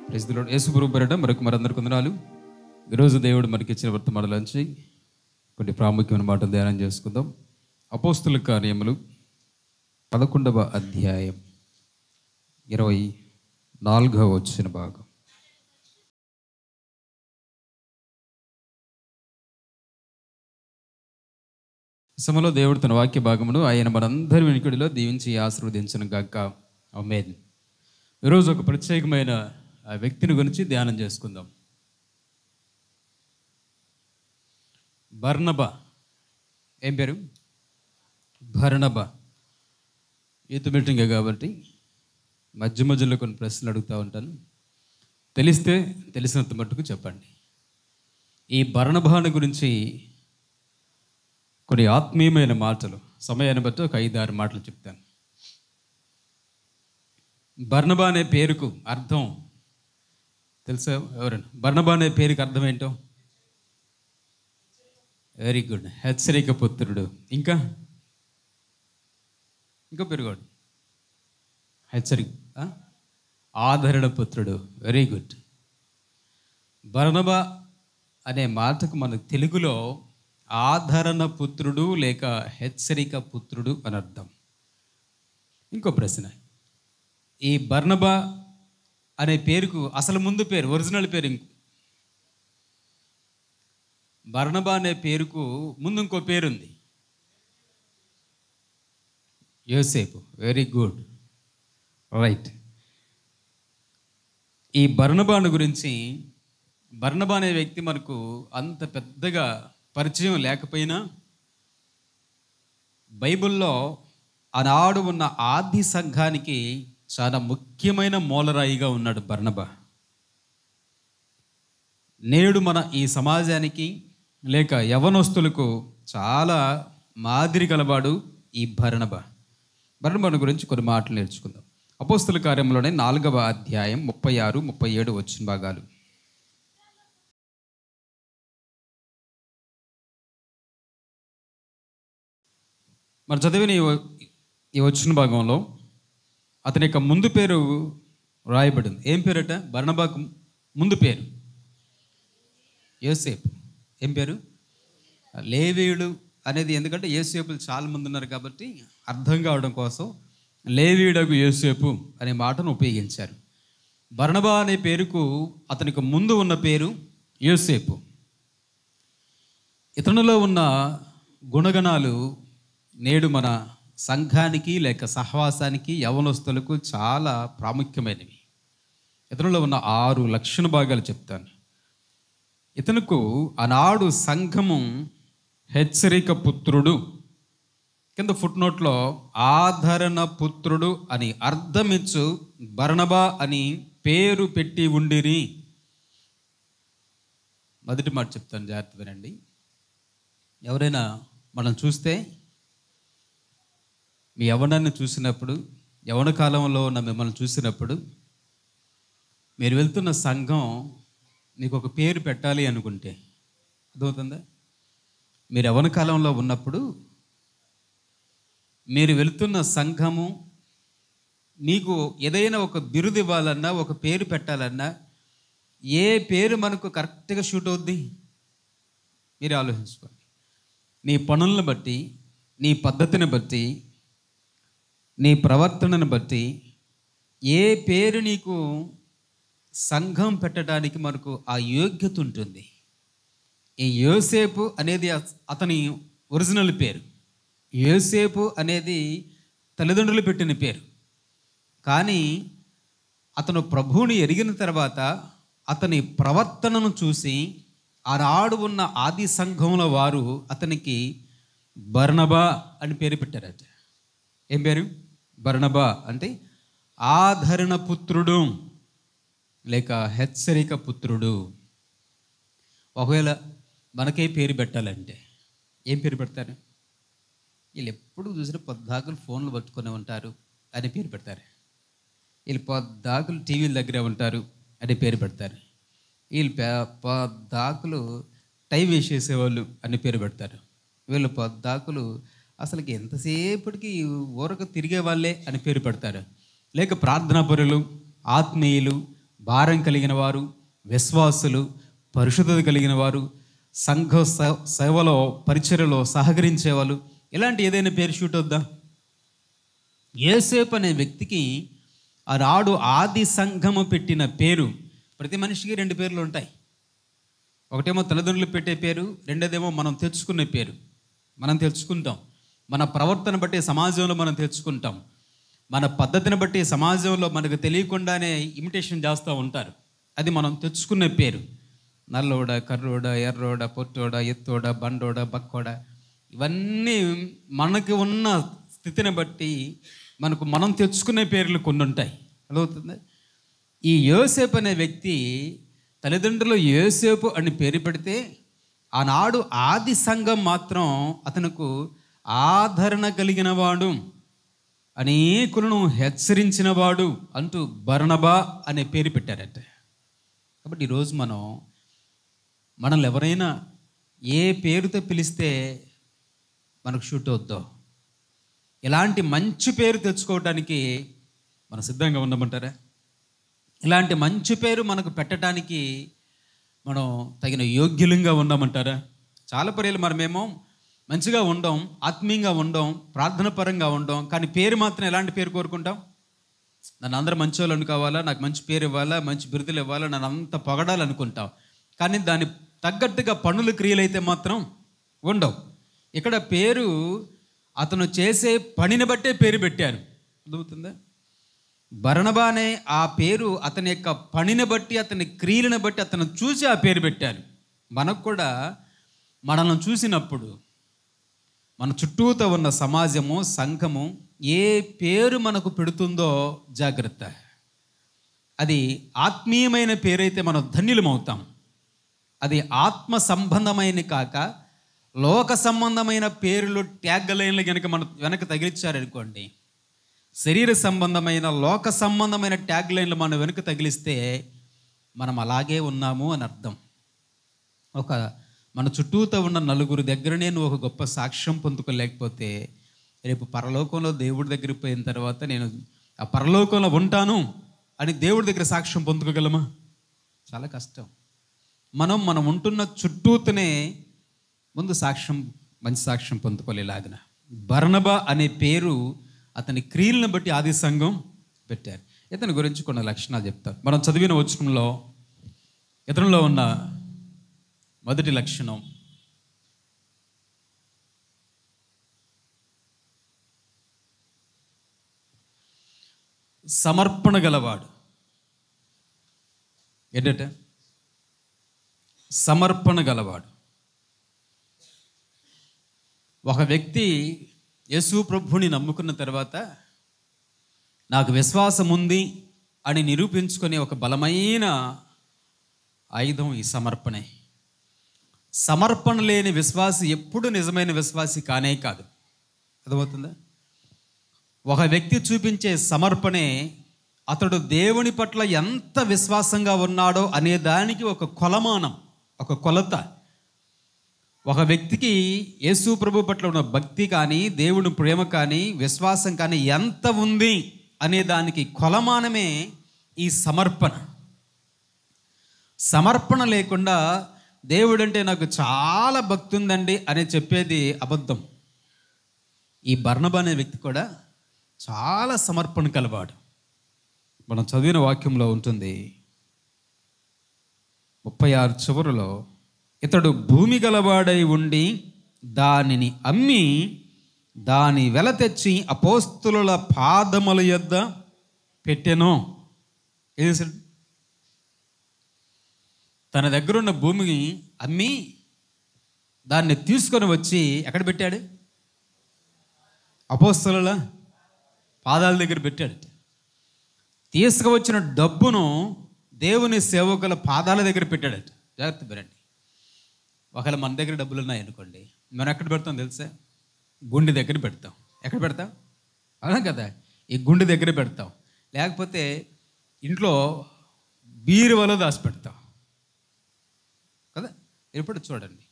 Praise the lord. యేసు ప్రభువు పేరిట మరందరికీ వందనాలు. ఈరోజు దేవుడు మనకి ఇచ్చిన వర్తమానాలోంచి కొన్ని ప్రాముఖ్యమైన మాటలు ధ్యానం చేసుకుందాం. అపోస్తుల కార్యములు 11వ అధ్యాయం 24వ వచన భాగం. సమయంలో దేవుడు తన వాక్య భాగమును ఆయన మనందరి వెనుకడిలో దీవించి ఆశీర్వదించను గాక. ఆమేన్. ఈరోజు ఒక ప్రత్యేకమైన వ్యక్తిని గురించి ధ్యానం చేసుకుందాం. బర్నబా. ఏం పేరు? బర్నబా. యూత్ మీటింగే కాబట్టి మధ్య మధ్యలో కొన్ని ప్రశ్నలు అడుగుతూ ఉంటాను. తెలిసినంత మట్టుకు చెప్పండి. ఈ బర్నబాను గురించి కొన్ని ఆత్మీయమైన మాటలు, సమయాన్ని బట్టి ఒక 5-6 మాటలు చెప్తాను. బర్నబా అనే పేరుకు అర్థం తెలుసా? ఎవరైనా బర్నబా అనే పేరుకి అర్థం ఏంటో? వెరీ గుడ్, హెచ్చరిక పుత్రుడు. ఇంకా పెరుగోడు, హెచ్చరిక, ఆదరణ పుత్రుడు. Very good. బర్నబా అనే మాటకు మన తెలుగులో ఆదరణ పుత్రుడు లేక హెచ్చరిక పుత్రుడు అని అర్థం. ఇంకో ప్రశ్న, ఈ బర్నబా అనే పేరుకు అసలు ముందు పేరు, ఒరిజినల్ పేరు బర్నబా అనే పేరుకు ముందు ఇంకో పేరుంది, యోసేపు. Very good, right. ఈ బర్నబాను గురించి, బర్నబా అనే వ్యక్తి మనకు అంత పెద్దగా పరిచయం లేకపోయినా బైబిల్లో ఆనాడు ఉన్న ఆది సంఘానికి చాలా ముఖ్యమైన మూలరాయిగా ఉన్నాడు బర్నబా. నేడు మన ఈ సమాజానికి లేక యవనస్తులకు చాలా మాదిరి గలవాడు ఈ బర్నబా. బర్నబాను గురించి కొన్ని మాటలు నేర్చుకుందాం. అపోస్తుల కార్యంలోనే 4వ అధ్యాయం 36, 37 వచ్చిన భాగాలు. మరి చదివిన ఈ వచ్చిన భాగంలో అతని యొక్క ముందు పేరు రాయబడింది. ఏం పేరట? బర్నబాకు ముందు పేరు యోసేపు. ఏం పేరు? లేవీయుడు అనేది, ఎందుకంటే యోసేపులు చాలా మంది ఉన్నారు కాబట్టి అర్థం కావడం కోసం లేవీయుడకు యోసేపు అనే మాటను ఉపయోగించారు. బర్నబా అనే పేరుకు అతనికి ముందు ఉన్న పేరు యోసేపు. ఇతనిలో ఉన్న గుణగణాలు నేడు మన సంఘానికి లేక సహవాసానికి, యవనస్తులకు చాలా ప్రాముఖ్యమైనవి. ఇతనిలో ఉన్న 6 లక్షణ భాగాలు చెప్తాను. ఇతనుకు ఆనాడు సంఘము హెచ్చరిక పుత్రుడు, కింద ఫుట్నోట్లో ఆదరణ పుత్రుడు అని అర్థమిచ్చు బర్నబా అని పేరు పెట్టి ఉండిరి. మొదటి మాట చెప్తాను, జాగ్రత్త వినండి. ఎవరైనా మనం చూస్తే, మీ యవ్వనాన్ని చూసినప్పుడు, యవ్వన కాలంలో ఉన్న మిమ్మల్ని చూసినప్పుడు, మీరు వెళ్తున్న సంఘం మీకు ఒక పేరు పెట్టాలి అనుకుంటే, అర్థమవుతుందా? మీరు యవ్వన కాలంలో ఉన్నప్పుడు మీరు వెళ్తున్న సంఘము మీకు ఏదైనా ఒక బిరుదు ఇవ్వాలన్నా, ఒక పేరు పెట్టాలన్నా, ఏ పేరు మనకు కరెక్ట్గా షూట్ అవుద్ది? మీరు ఆలోచించుకోండి. నీ పనులను బట్టి, నీ పద్ధతిని బట్టి, నీ ప్రవర్తనను బట్టి ఏ పేరు నీకు సంఘం పెట్టడానికి మనకు ఆ యోగ్యత ఉంటుంది. ఈ యోసేపు అనేది అతని ఒరిజినల్ పేరు. యోసేపు అనేది తల్లిదండ్రులు పెట్టిన పేరు. కానీ అతను ప్రభువుని ఎరిగిన తర్వాత అతని ప్రవర్తనను చూసి ఆనాడు ఉన్న ఆది సంఘంలో వారు అతనికి బర్నబా అని పేరు పెట్టారట. ఏం పేరు? బర్నబా అంటే ఆదరణ పుత్రుడు లేక హెచ్చరిక పుత్రుడు. ఒకవేళ మనకే పేరు పెట్టాలంటే ఏం పేరు పెడతారు? వీళ్ళు ఎప్పుడు చూసినా పొద్దాకులు ఫోన్లు పట్టుకునే ఉంటారు అని పేరు పెడతారు. వీళ్ళు పొద్దాకులు టీవీల దగ్గరే ఉంటారు అని పేరు పెడతారు. వీళ్ళు పొద్దాకులు టైం వేస్ట్ చేసేవాళ్ళు అని పేరు పెడతారు. వీళ్ళు పొద్దాకులు అసలుకి ఎంతసేపటికి ఊరకు తిరిగే వాళ్ళే అని పేరు పెడతారు. లేక ప్రార్థనాపరులు, ఆత్మీయులు, భారం కలిగిన వారు, విశ్వాసులు, పరిశుద్ధత కలిగిన వారు, సంఘ సేవలో పరిచర్యలో సహకరించేవాళ్ళు, ఇలాంటి ఏదైనా పేరు షూట్ వద్దా? యోసేపు అనే వ్యక్తికి ఆనాడు ఆది సంఘము పెట్టిన పేరు. ప్రతి మనిషికి 2 పేర్లు ఉంటాయి. ఒకటేమో తల్లిదండ్రులు పెట్టే పేరు, రెండోదేమో మనం తెచ్చుకునే పేరు. మనం తెచ్చుకుంటాం, మన ప్రవర్తన బట్టి సమాజంలో మనం తెచ్చుకుంటాం, మన పద్ధతిని బట్టి సమాజంలో మనకు తెలియకుండానే ఇమిటేషన్ చేస్తూ ఉంటారు. అది మనం తెచ్చుకునే పేరు. నల్లోడ, కర్రోడ, ఎర్రోడ, పొట్టోడ, ఎత్తోడ, బండోడ, బక్కోడ, ఇవన్నీ మనకి ఉన్న స్థితిని బట్టి మనం తెచ్చుకునే పేర్లు కొన్ని ఉంటాయి. అర్థమవుతుంది? ఈ యోసేపు అనే వ్యక్తి తల్లిదండ్రులు యోసేపు అని పేరు పెడితే ఆనాడు ఆది సంఘం మాత్రం అతనుకు ఆదరణ కలిగిన వాడు, అనేకులను హెచ్చరించిన వాడు అంటూ బర్నబా అనే పేరు పెట్టారట. కాబట్టి ఈరోజు మనల్ని ఎవరైనా ఏ పేరుతో పిలిస్తే మనకు షూట్ అవుద్దో, ఇలాంటి మంచి పేరు తెచ్చుకోవటానికి మనం సిద్ధంగా ఉండమంటారా? ఇలాంటి మంచి పేరు మనకు పెట్టడానికి మనం తగిన యోగ్యులంగా ఉండమంటారా? చాలా పర్యాలు మనమేమో మంచిగా ఉండం, ఆత్మీయంగా ఉండం, ప్రార్థన పరంగా ఉండం, కానీ పేరు మాత్రం ఎలాంటి పేరు కోరుకుంటాం? నన్ను అందరూ మంచి వాళ్ళు అనుకోవాలా, నాకు మంచి పేరు ఇవ్వాలా, మంచి బిరుదులు ఇవ్వాలా, నన్ను అంత పొగడాలనుకుంటాం. కానీ దాని తగ్గట్టుగా పనులు క్రియలు అయితే మాత్రం ఉండవు. ఇక్కడ పేరు అతను చేసే పనిని బట్టే పేరు పెట్టారు. అర్థమవుతుందా? బర్నబా అనే ఆ పేరు అతని యొక్క పనిని బట్టి, అతని క్రియలను బట్టి అతను చూసి ఆ పేరు పెట్టారు. మనకు కూడా మనల్ని చూసినప్పుడు మన చుట్టూతో ఉన్న సమాజము, సంఘము ఏ పేరు మనకు పెడుతుందో జాగ్రత్త. అది ఆత్మీయమైన పేరైతే మనం ధన్యులమవుతాం. అది ఆత్మ సంబంధమైన కాక లోక సంబంధమైన పేర్లు, ట్యాగ్ లైన్లు కనుక మన వెనక తగిలిచ్చారనుకోండి, శరీర సంబంధమైన లోక సంబంధమైన ట్యాగ్ లైన్లు మన వెనుక తగిలిస్తే మనం అలాగే ఉన్నాము అని అర్థం. మన చుట్టూతో ఉన్న నలుగురు దగ్గరనే నువ్వు ఒక గొప్ప సాక్ష్యం పొందుకోలేకపోతే రేపు పరలోకంలో దేవుడి దగ్గరికి పోయిన తర్వాత నేను ఆ పరలోకంలో ఉంటాను అని దేవుడి దగ్గర సాక్ష్యం పొందుకోగలమా? చాలా కష్టం. మనం ఉంటున్న చుట్టూతోనే ముందు మంచి సాక్ష్యం పొందుకోలేలాగిన బర్నబా అనే పేరు అతని క్రియలను బట్టి ఆది సంఘం పెట్టారు. ఇతని గురించి కొన్ని లక్షణాలు చెప్తారు. మనం చదివిన వచనంలో ఇతనిలో ఉన్న మొదటి లక్షణం, సమర్పణ గలవాడు. ఏంటంటే సమర్పణ గలవాడు. ఒక వ్యక్తి యేసు ప్రభుని నమ్ముకున్న తర్వాత నాకు విశ్వాసం ఉంది అని నిరూపించుకునే ఒక బలమైన ఆయుధం ఈ సమర్పణే. సమర్పణ లేని విశ్వాసి ఎప్పుడు నిజమైన విశ్వాసి కానే కాదు. అర్థమవుతుందా? ఒక వ్యక్తి చూపించే సమర్పణే అతడు దేవుని పట్ల ఎంత విశ్వాసంగా ఉన్నాడో అనే దానికి ఒక కొలమానం, ఒక కొలత. ఒక వ్యక్తికి యేసు ప్రభు పట్ల ఉన్న భక్తి కానీ, దేవుని ప్రేమ కానీ, విశ్వాసం కానీ ఎంత ఉంది అనే దానికి కొలమానమే ఈ సమర్పణ. సమర్పణ లేకుండా దేవుడంటే నాకు చాలా భక్తి ఉందండి అని చెప్పేది అబద్ధం. ఈ బర్నబా అనే వ్యక్తి కూడా చాలా సమర్పణ కలవాడు. మనం చదివిన వాక్యంలో ఉంటుంది 36 చివరిలో, ఇతడు భూమి గలవాడై ఉండి దానిని అమ్మి దాని వెల తెచ్చి అపోస్తుల పాదముల యొద్ద పెట్టెను. ఏం చేశాడు? తన దగ్గర ఉన్న భూమిని అమ్మి దాన్ని తీసుకొని వచ్చి ఎక్కడ పెట్టాడు? అపోస్తలుల పాదాల దగ్గర పెట్టాడు. తీసుకువచ్చిన డబ్బును దేవుని సేవకుల పాదాల దగ్గర పెట్టాడట. జాగ్రత్త పెరండి. ఒకవేళ మన దగ్గర డబ్బులు ఉన్నాయనుకోండి, మనం ఎక్కడ పెడతాం తెలుసా? గుండె దగ్గర పెడతాం. ఎక్కడ పెడతాం? అవునా కదా? ఈ గుండె దగ్గర పెడతాం. లేకపోతే ఇంట్లో బీరువాలో దాచి పెడతాం కదా. ఎప్పుడు చూడండి,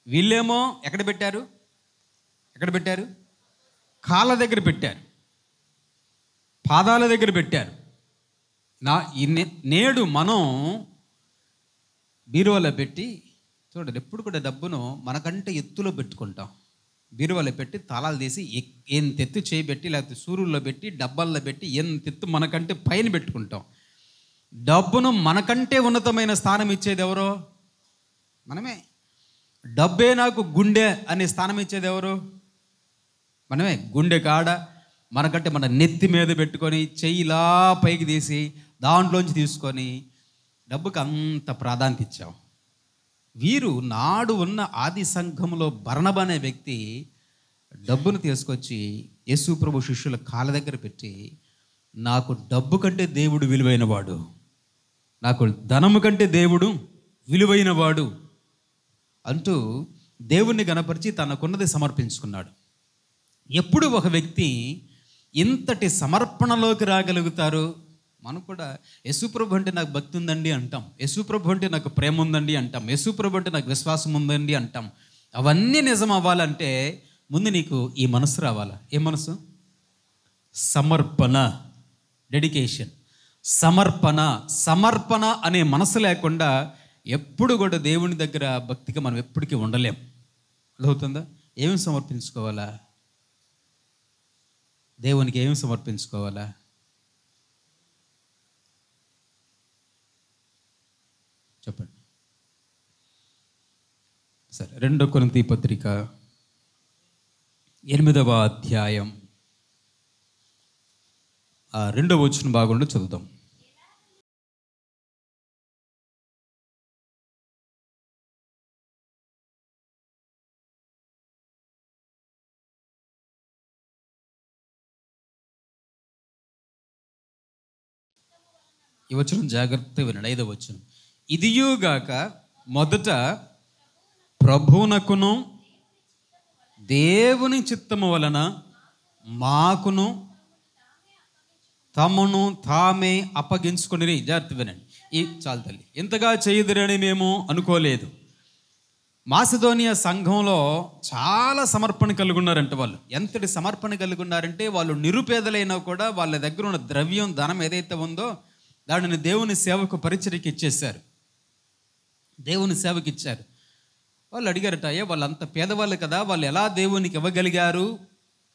వీళ్ళేమో ఎక్కడ పెట్టారు? కాళ్ళ దగ్గర పెట్టారు, పాదాల దగ్గర పెట్టారు. నేడు మనం బీరువాలో పెట్టి చూడండి, ఎప్పుడు కూడా డబ్బును మనకంటే ఎత్తులో పెట్టుకుంటాం. బీరువాలో పెట్టి తాళాలు తీసి ఎంత ఎత్తు చేయబెట్టి, లేకపోతే సూర్యుల్లో పెట్టి, డబ్బాల్లో పెట్టి ఎంత ఎత్తు మనకంటే పైన పెట్టుకుంటాం. డబ్బును మనకంటే ఉన్నతమైన స్థానం ఇచ్చేది ఎవరో? మనమే. డబ్బే నాకు గుండె అనే స్థానం ఇచ్చేది ఎవరు? మనమే. గుండె కాడ మనకంటే మన నెత్తి మీద పెట్టుకొని చెయ్యిలా పైకి తీసి దాంట్లోంచి తీసుకొని డబ్బుకి అంత ప్రాధాన్యత ఇచ్చాం. వీరు నాడు ఉన్న ఆది సంఘంలో బర్నబా అనే వ్యక్తి డబ్బును తీసుకొచ్చి యేసు ప్రభు శిష్యుల కాళ్ళ దగ్గర పెట్టి, నాకు డబ్బు కంటే దేవుడు విలువైనవాడు, నాకు ధనము కంటే దేవుడు విలువైనవాడు అంటూ దేవుణ్ణి గణపరిచి తనకున్నది సమర్పించుకున్నాడు. ఎప్పుడు ఒక వ్యక్తి ఇంతటి సమర్పణలోకి రాగలుగుతారు? మనం కూడా యేసుప్రభు అంటే నాకు భక్తి ఉందండి అంటాం, యేసుప్రభు అంటే నాకు ప్రేమ ఉందండి అంటాం, యేసుప్రభు అంటే నాకు విశ్వాసం ఉందండి అంటాం. అవన్నీ నిజం అవ్వాలంటే ముందు నీకు ఈ మనసు రావాలా. ఏ మనసు? సమర్పణ, డెడికేషన్. సమర్పణ అనే మనసు లేకుండా ఎప్పుడు కూడా దేవుని దగ్గర భక్తిగా మనం ఎప్పటికీ ఉండలేం. అర్థమవుతుందా? ఏమి సమర్పించుకోవాలా? దేవునికి ఏమి సమర్పించుకోవాలా? చెప్పండి. సరే, 2 కొరింథీ పత్రిక 8వ అధ్యాయం 2వ వచనం బాగుండి చదువుతాం. ఈ వచనం జాగ్రత్తగా వినండి. 5వ వచనం. ఇదియుగాక మొదట ప్రభువునకును దేవుని చిత్తము వలన మాకును తమను తామే అప్పగించుకొని. జాగ్రత్త వినండి. చాలు తల్లి, ఇంతగా చేయుదురని మేము అనుకోలేదు. మాసిదోనియా సంఘంలో చాలా సమర్పణ కలిగి ఉన్నారంట. వాళ్ళు ఎంతటి సమర్పణ కలిగి ఉన్నారంటే, వాళ్ళు నిరుపేదలైనా కూడా వాళ్ళ దగ్గర ఉన్న ద్రవ్యం, ధనం ఏదైతే ఉందో దానిని దేవుని సేవకు పరిచర్యకి ఇచ్చేశారు. దేవుని సేవకి ఇచ్చారు. వాళ్ళు అడిగారట, అయ్యా వాళ్ళంత పేదవాళ్ళు కదా, వాళ్ళు ఎలా దేవునికి ఇవ్వగలిగారు?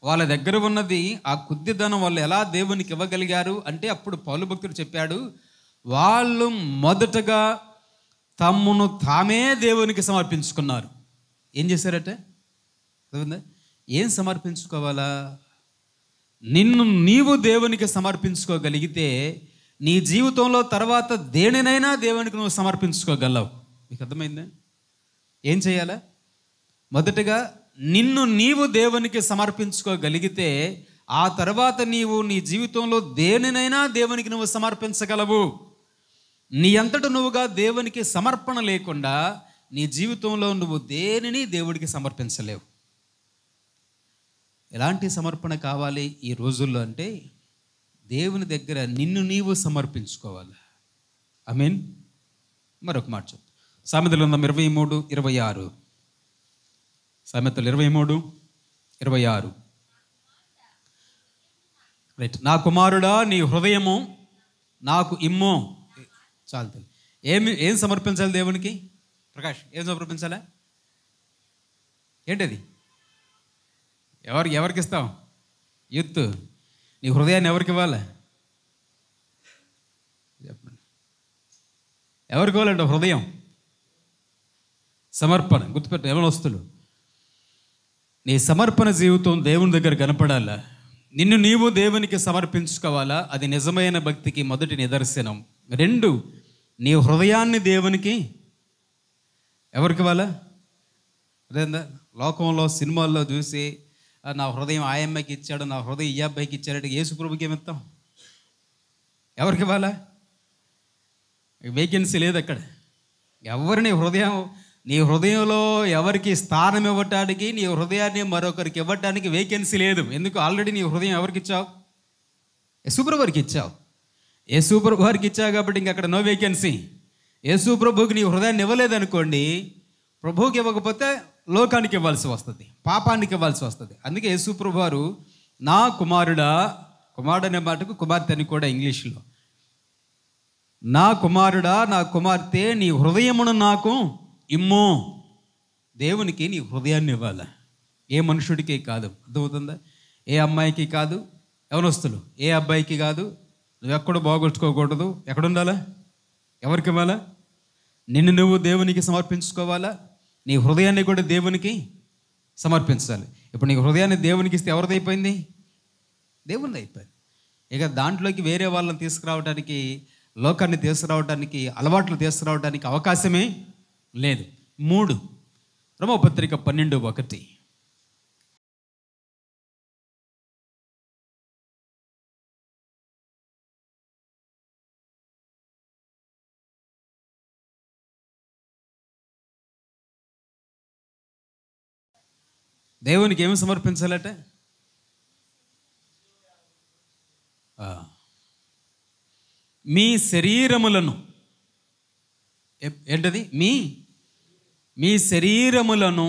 వాళ్ళ దగ్గర ఉన్నది ఆ కొద్ది ధనం వాళ్ళు ఎలా దేవునికి ఇవ్వగలిగారు అంటే, అప్పుడు పౌలు భక్తుడు చెప్పాడు, వాళ్ళు మొదటగా తమ్మును తామే దేవునికి సమర్పించుకున్నారు. ఏం చేశారట? ఏం సమర్పించుకోవాలా? నిన్ను నీవు దేవునికి సమర్పించుకోగలిగితే నీ జీవితంలో తర్వాత దేనినైనా దేవునికి నువ్వు సమర్పించుకోగలవు. మీకు అర్థమైందా? ఏం చేయాలా? మొదటగా నిన్ను నీవు దేవునికి సమర్పించుకోగలిగితే ఆ తర్వాత నీవు నీ జీవితంలో దేనినైనా దేవునికి నువ్వు సమర్పించగలవు. నీ అంతట నువ్వుగా దేవునికి సమర్పణ లేకుండా నీ జీవితంలో నువ్వు దేనిని దేవుడికి సమర్పించలేవు. ఎలాంటి సమర్పణ కావాలి ఈ రోజుల్లో అంటే, దేవుని దగ్గర నిన్ను నీవు సమర్పించుకోవాలి. ఆమేన్. మరొక మాట చెప్తా. సామెతల గ్రంథం 23:26. సామెతలు 23:26. రైట్. నా కుమారుడా, నీ హృదయము నాకు ఇమ్ము. చాలు. ఏం సమర్పించాలి దేవునికి? ప్రకాష్, ఏం సమర్పించాలా? ఏంటది? ఎవరికి ఇస్తాం? యూత్, నీ హృదయాన్ని ఎవరికి ఇవ్వాలి? చెప్పండి. ఎవరికి ఇవ్వాలంటే హృదయం సమర్పణ. గుర్తుపెట్టు, యవనస్తులు, నీ సమర్పణ జీవితం దేవుని దగ్గర కనపడాలా. నిన్ను నీవు దేవునికి సమర్పించుకోవాలా. అది నిజమైన భక్తికి మొదటి నిదర్శనం. 2, నీ హృదయాన్ని దేవునికి ఎవరికి ఇవ్వాలా? అదేందా లోకంలో సినిమాల్లో చూసి నా హృదయం ఆ అమ్మాయికి ఇచ్చాడు, నా హృదయం ఈ అబ్బాయికి ఇచ్చాడు, యేసు ప్రభుకి ఏమిస్తాం? ఎవరికి ఇవ్వాలా? వేకెన్సీ లేదు అక్కడ. ఎవరిని నీ హృదయంలో ఎవరికి స్థానం ఇవ్వటానికి, నీ హృదయాన్ని మరొకరికి ఇవ్వటానికి వేకెన్సీ లేదు. ఎందుకు? ఆల్రెడీ నీ హృదయం ఎవరికి ఇచ్చావు? యేసుప్రభు వారికి ఇచ్చావు. యేసుప్రభు వారికి ఇచ్చావు కాబట్టి ఇంక అక్కడ నో వేకెన్సీ. యేసుప్రభుకి నీ హృదయాన్ని ఇవ్వలేదనుకోండి, ప్రభువుకి ఇవ్వకపోతే లోకానికి ఇవ్వాల్సి వస్తుంది, పాపానికి ఇవ్వాల్సి వస్తుంది. అందుకే యేసుప్రభు వారు నా కుమారుడా, కుమారుడు అనే మాటకు కుమార్తె అని కూడా ఇంగ్లీష్లో, నా కుమారుడా, నా కుమార్తె, నీ హృదయమును నాకు ఇమ్ము. దేవునికి నీ హృదయాన్ని ఇవ్వాలి. ఏ మనుషుడికి కాదు. అర్థమవుతుందా? ఏ అమ్మాయికి కాదు, యవనస్తులు ఏ అబ్బాయికి కాదు. నువ్వు ఎక్కడ బాగొట్టుకోకూడదు. ఎక్కడుండాలా? ఎవరికి ఇవ్వాలా? నిన్ను నువ్వు దేవునికి సమర్పించుకోవాలా. నీ హృదయాన్ని కూడా దేవునికి సమర్పించాలి. ఇప్పుడు నీ హృదయాన్ని దేవునికి ఇస్తే ఎవరిది అయిపోయింది? దేవునిది అయిపోయింది. ఇక దాంట్లోకి వేరే వాళ్ళని తీసుకురావడానికి, లోకాన్ని తీసుకురావడానికి, అలవాట్లు తీసుకురావడానికి అవకాశమే లేదు. 3 రోమపత్రిక 12:1. దేవునికి ఏమి సమర్పించాలట? మీ శరీరములను, ఏంటది? మీ శరీరములను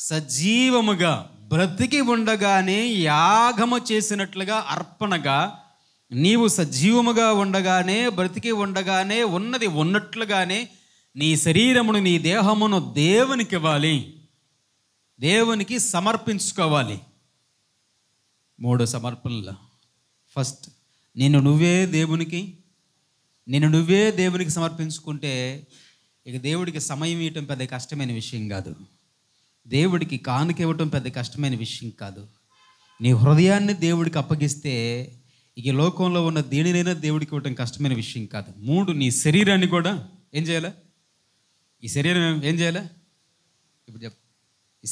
సజీవముగా బ్రతికి ఉండగానే యాగము చేసినట్లుగా అర్పణగా, నీవు సజీవముగా ఉండగానే, బ్రతికి ఉండగానే, ఉన్నది ఉన్నట్లుగానే నీ శరీరమును, నీ దేహమును దేవునికి ఇవ్వాలి, దేవునికి సమర్పించుకోవాలి. 3 సమర్పణలు. ఫస్ట్, నిన్ను నువ్వే దేవునికి సమర్పించుకుంటే ఇక దేవుడికి సమయం ఇవ్వటం పెద్ద కష్టమైన విషయం కాదు. దేవుడికి కానుక ఇవ్వటం పెద్ద కష్టమైన విషయం కాదు. నీ హృదయాన్ని దేవుడికి అప్పగిస్తే ఇక లోకంలో ఉన్న దేనినైనా దేవుడికి ఇవ్వటం కష్టమైన విషయం కాదు. 3, నీ శరీరాన్ని కూడా ఏం చేయాలి? ఈ శరీరం ఏం చేయాలి? ఇప్పుడు చెప్పు. ఈ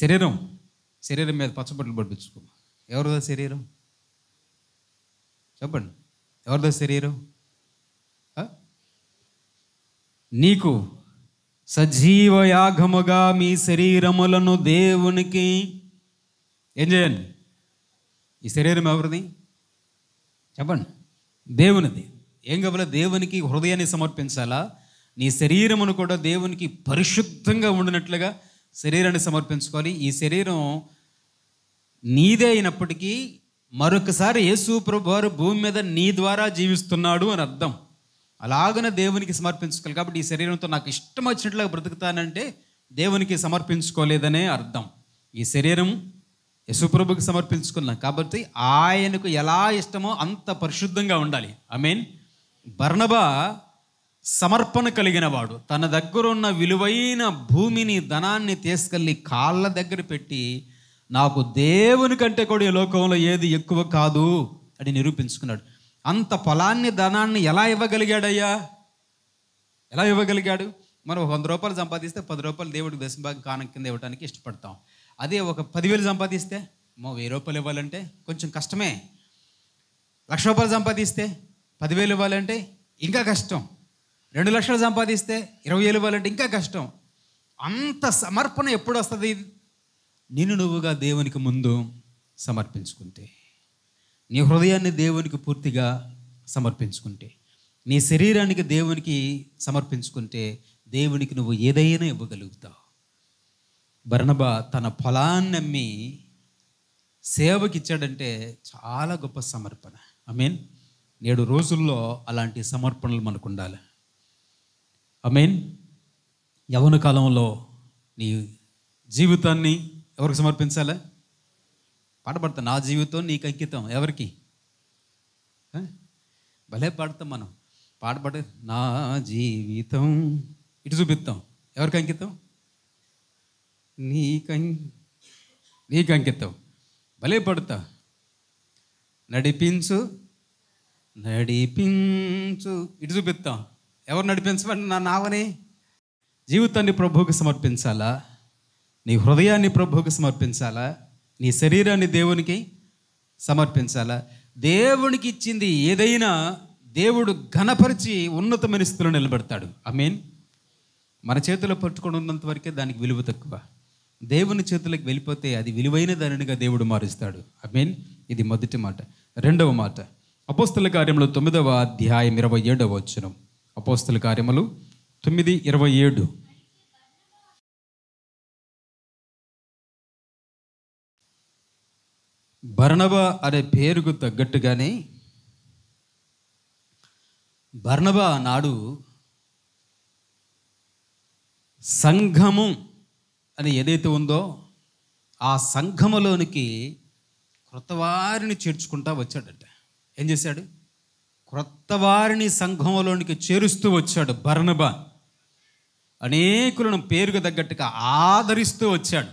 శరీరం మీద పచ్చబొట్లు పడిపించుకో. ఎవరిదో శరీరం? చెప్పండి, ఎవరిదో శరీరం? నీకు సజీవ యాగముగా మీ శరీరములను దేవునికి ఏం చేయండి? ఈ శరీరం ఎవరిది? చెప్పండి. దేవునిది. ఏం కావాలా? దేవునికి హృదయాన్ని సమర్పించాలా. నీ శరీరమును కూడా దేవునికి పరిశుద్ధంగా ఉండినట్లుగా శరీరాన్ని సమర్పించుకోవాలి. ఈ శరీరం నీదే అయినప్పటికీ మరొకసారి యేసు ప్రభువు వారు భూమి మీద నీ ద్వారా జీవిస్తున్నాడు అని అర్థం. అలాగనే దేవునికి సమర్పించుకోవాలి. కాబట్టి ఈ శరీరంతో నాకు ఇష్టం వచ్చినట్లుగా బ్రతుకుతానంటే దేవునికి సమర్పించుకోలేదనే అర్థం. ఈ శరీరం యేసు ప్రభువుకి సమర్పించుకున్నాం కాబట్టి ఆయనకు ఎలా ఇష్టమో అంత పరిశుద్ధంగా ఉండాలి. ఆమేన్. బర్నబా సమర్పణ కలిగిన వాడు. తన దగ్గర ఉన్న విలువైన భూమిని, ధనాన్ని తీసుకెళ్ళి కాళ్ళ దగ్గర పెట్టి, నాకు దేవుని కంటే కూడా ఈ లోకంలో ఏది ఎక్కువ కాదు అని నిరూపించుకున్నాడు. అంత పొలాన్ని, ధనాన్ని ఎలా ఇవ్వగలిగాడయ్యా? ఎలా ఇవ్వగలిగాడు? మనం 100 రూపాయలు సంపాదిస్తే 10 రూపాయలు దేవుడికి దశభాగం కానుక కింద ఇవ్వడానికి ఇష్టపడతాం. అదే ఒక 10,000 సంపాదిస్తే 1000 రూపాయలు ఇవ్వాలంటే కొంచెం కష్టమే. 1,00,000 రూపాయలు సంపాదిస్తే 10,000 ఇవ్వాలంటే ఇంకా కష్టం. 2 లక్షలు సంపాదిస్తే 20,000 ఇవ్వాలంటే ఇంకా కష్టం. అంత సమర్పణ ఎప్పుడు వస్తుంది? నిన్ను నువ్వుగా దేవునికి ముందు సమర్పించుకుంటే, నీ హృదయాన్ని దేవునికి పూర్తిగా సమర్పించుకుంటే, నీ శరీరానికి దేవునికి సమర్పించుకుంటే దేవునికి నువ్వు ఏదైనా ఇవ్వగలుగుతావు. బర్నబా తన పొలాన్ని అమ్మి సేవకి ఇచ్చాడంటే చాలా గొప్ప సమర్పణ. ఆమేన్. నేడు రోజుల్లో అలాంటి సమర్పణలు మనకు ఉండాలి. ఆమేన్. యవ్వన కాలంలో నీ జీవితాన్ని ఎవరికి సమర్పించాలా? పాట పాడతాం, నా జీవితం నీకు అంకితం. ఎవరికి? భలే పాడతాం మనం. పాట పాడ, నా జీవితం ఇటు చూపిస్తాం. ఎవరికి అంకితం? నీకు అంకితం. భలే పడుతా. నడిపించు ఇటు చూపిస్తాం. ఎవరు నడిపించమంటే నా నావని. జీవితాన్ని ప్రభువుకి సమర్పించాలా? నీ హృదయాన్ని ప్రభువుకి సమర్పించాలా? నీ శరీరాన్ని దేవునికి సమర్పించాలా? దేవునికి ఇచ్చింది ఏదైనా దేవుడు ఘనపరిచి ఉన్నతమైన స్థితిలో నిలబెడతాడు. ఆమేన్. మన చేతిలో పట్టుకొని ఉన్నంత వరకే దానికి విలువ తక్కువ. దేవుని చేతులకు వెళ్ళిపోతే అది విలువైన దానిగా దేవుడు మారుస్తాడు. ఆమేన్. ఇది మొదటి మాట. రెండవ మాట, అపోస్తల కార్యములు 9వ అధ్యాయం 27వ వచనం. అపోస్తల కార్యములు 9:27. బర్నబా అనే పేరుకు తగ్గట్టుగానే బర్నబా నాడు సంఘము అని ఏదైతే ఉందో ఆ సంఘములోనికి క్రొత్త వారిని చేర్చుకుంటా వచ్చాడట. ఏం చేశాడు? క్రొత్త వారిని సంఘంలోనికి చేరుస్తూ వచ్చాడు బర్నబా. అనేకులను పేరుకు తగ్గట్టుగా ఆదరిస్తూ వచ్చాడు.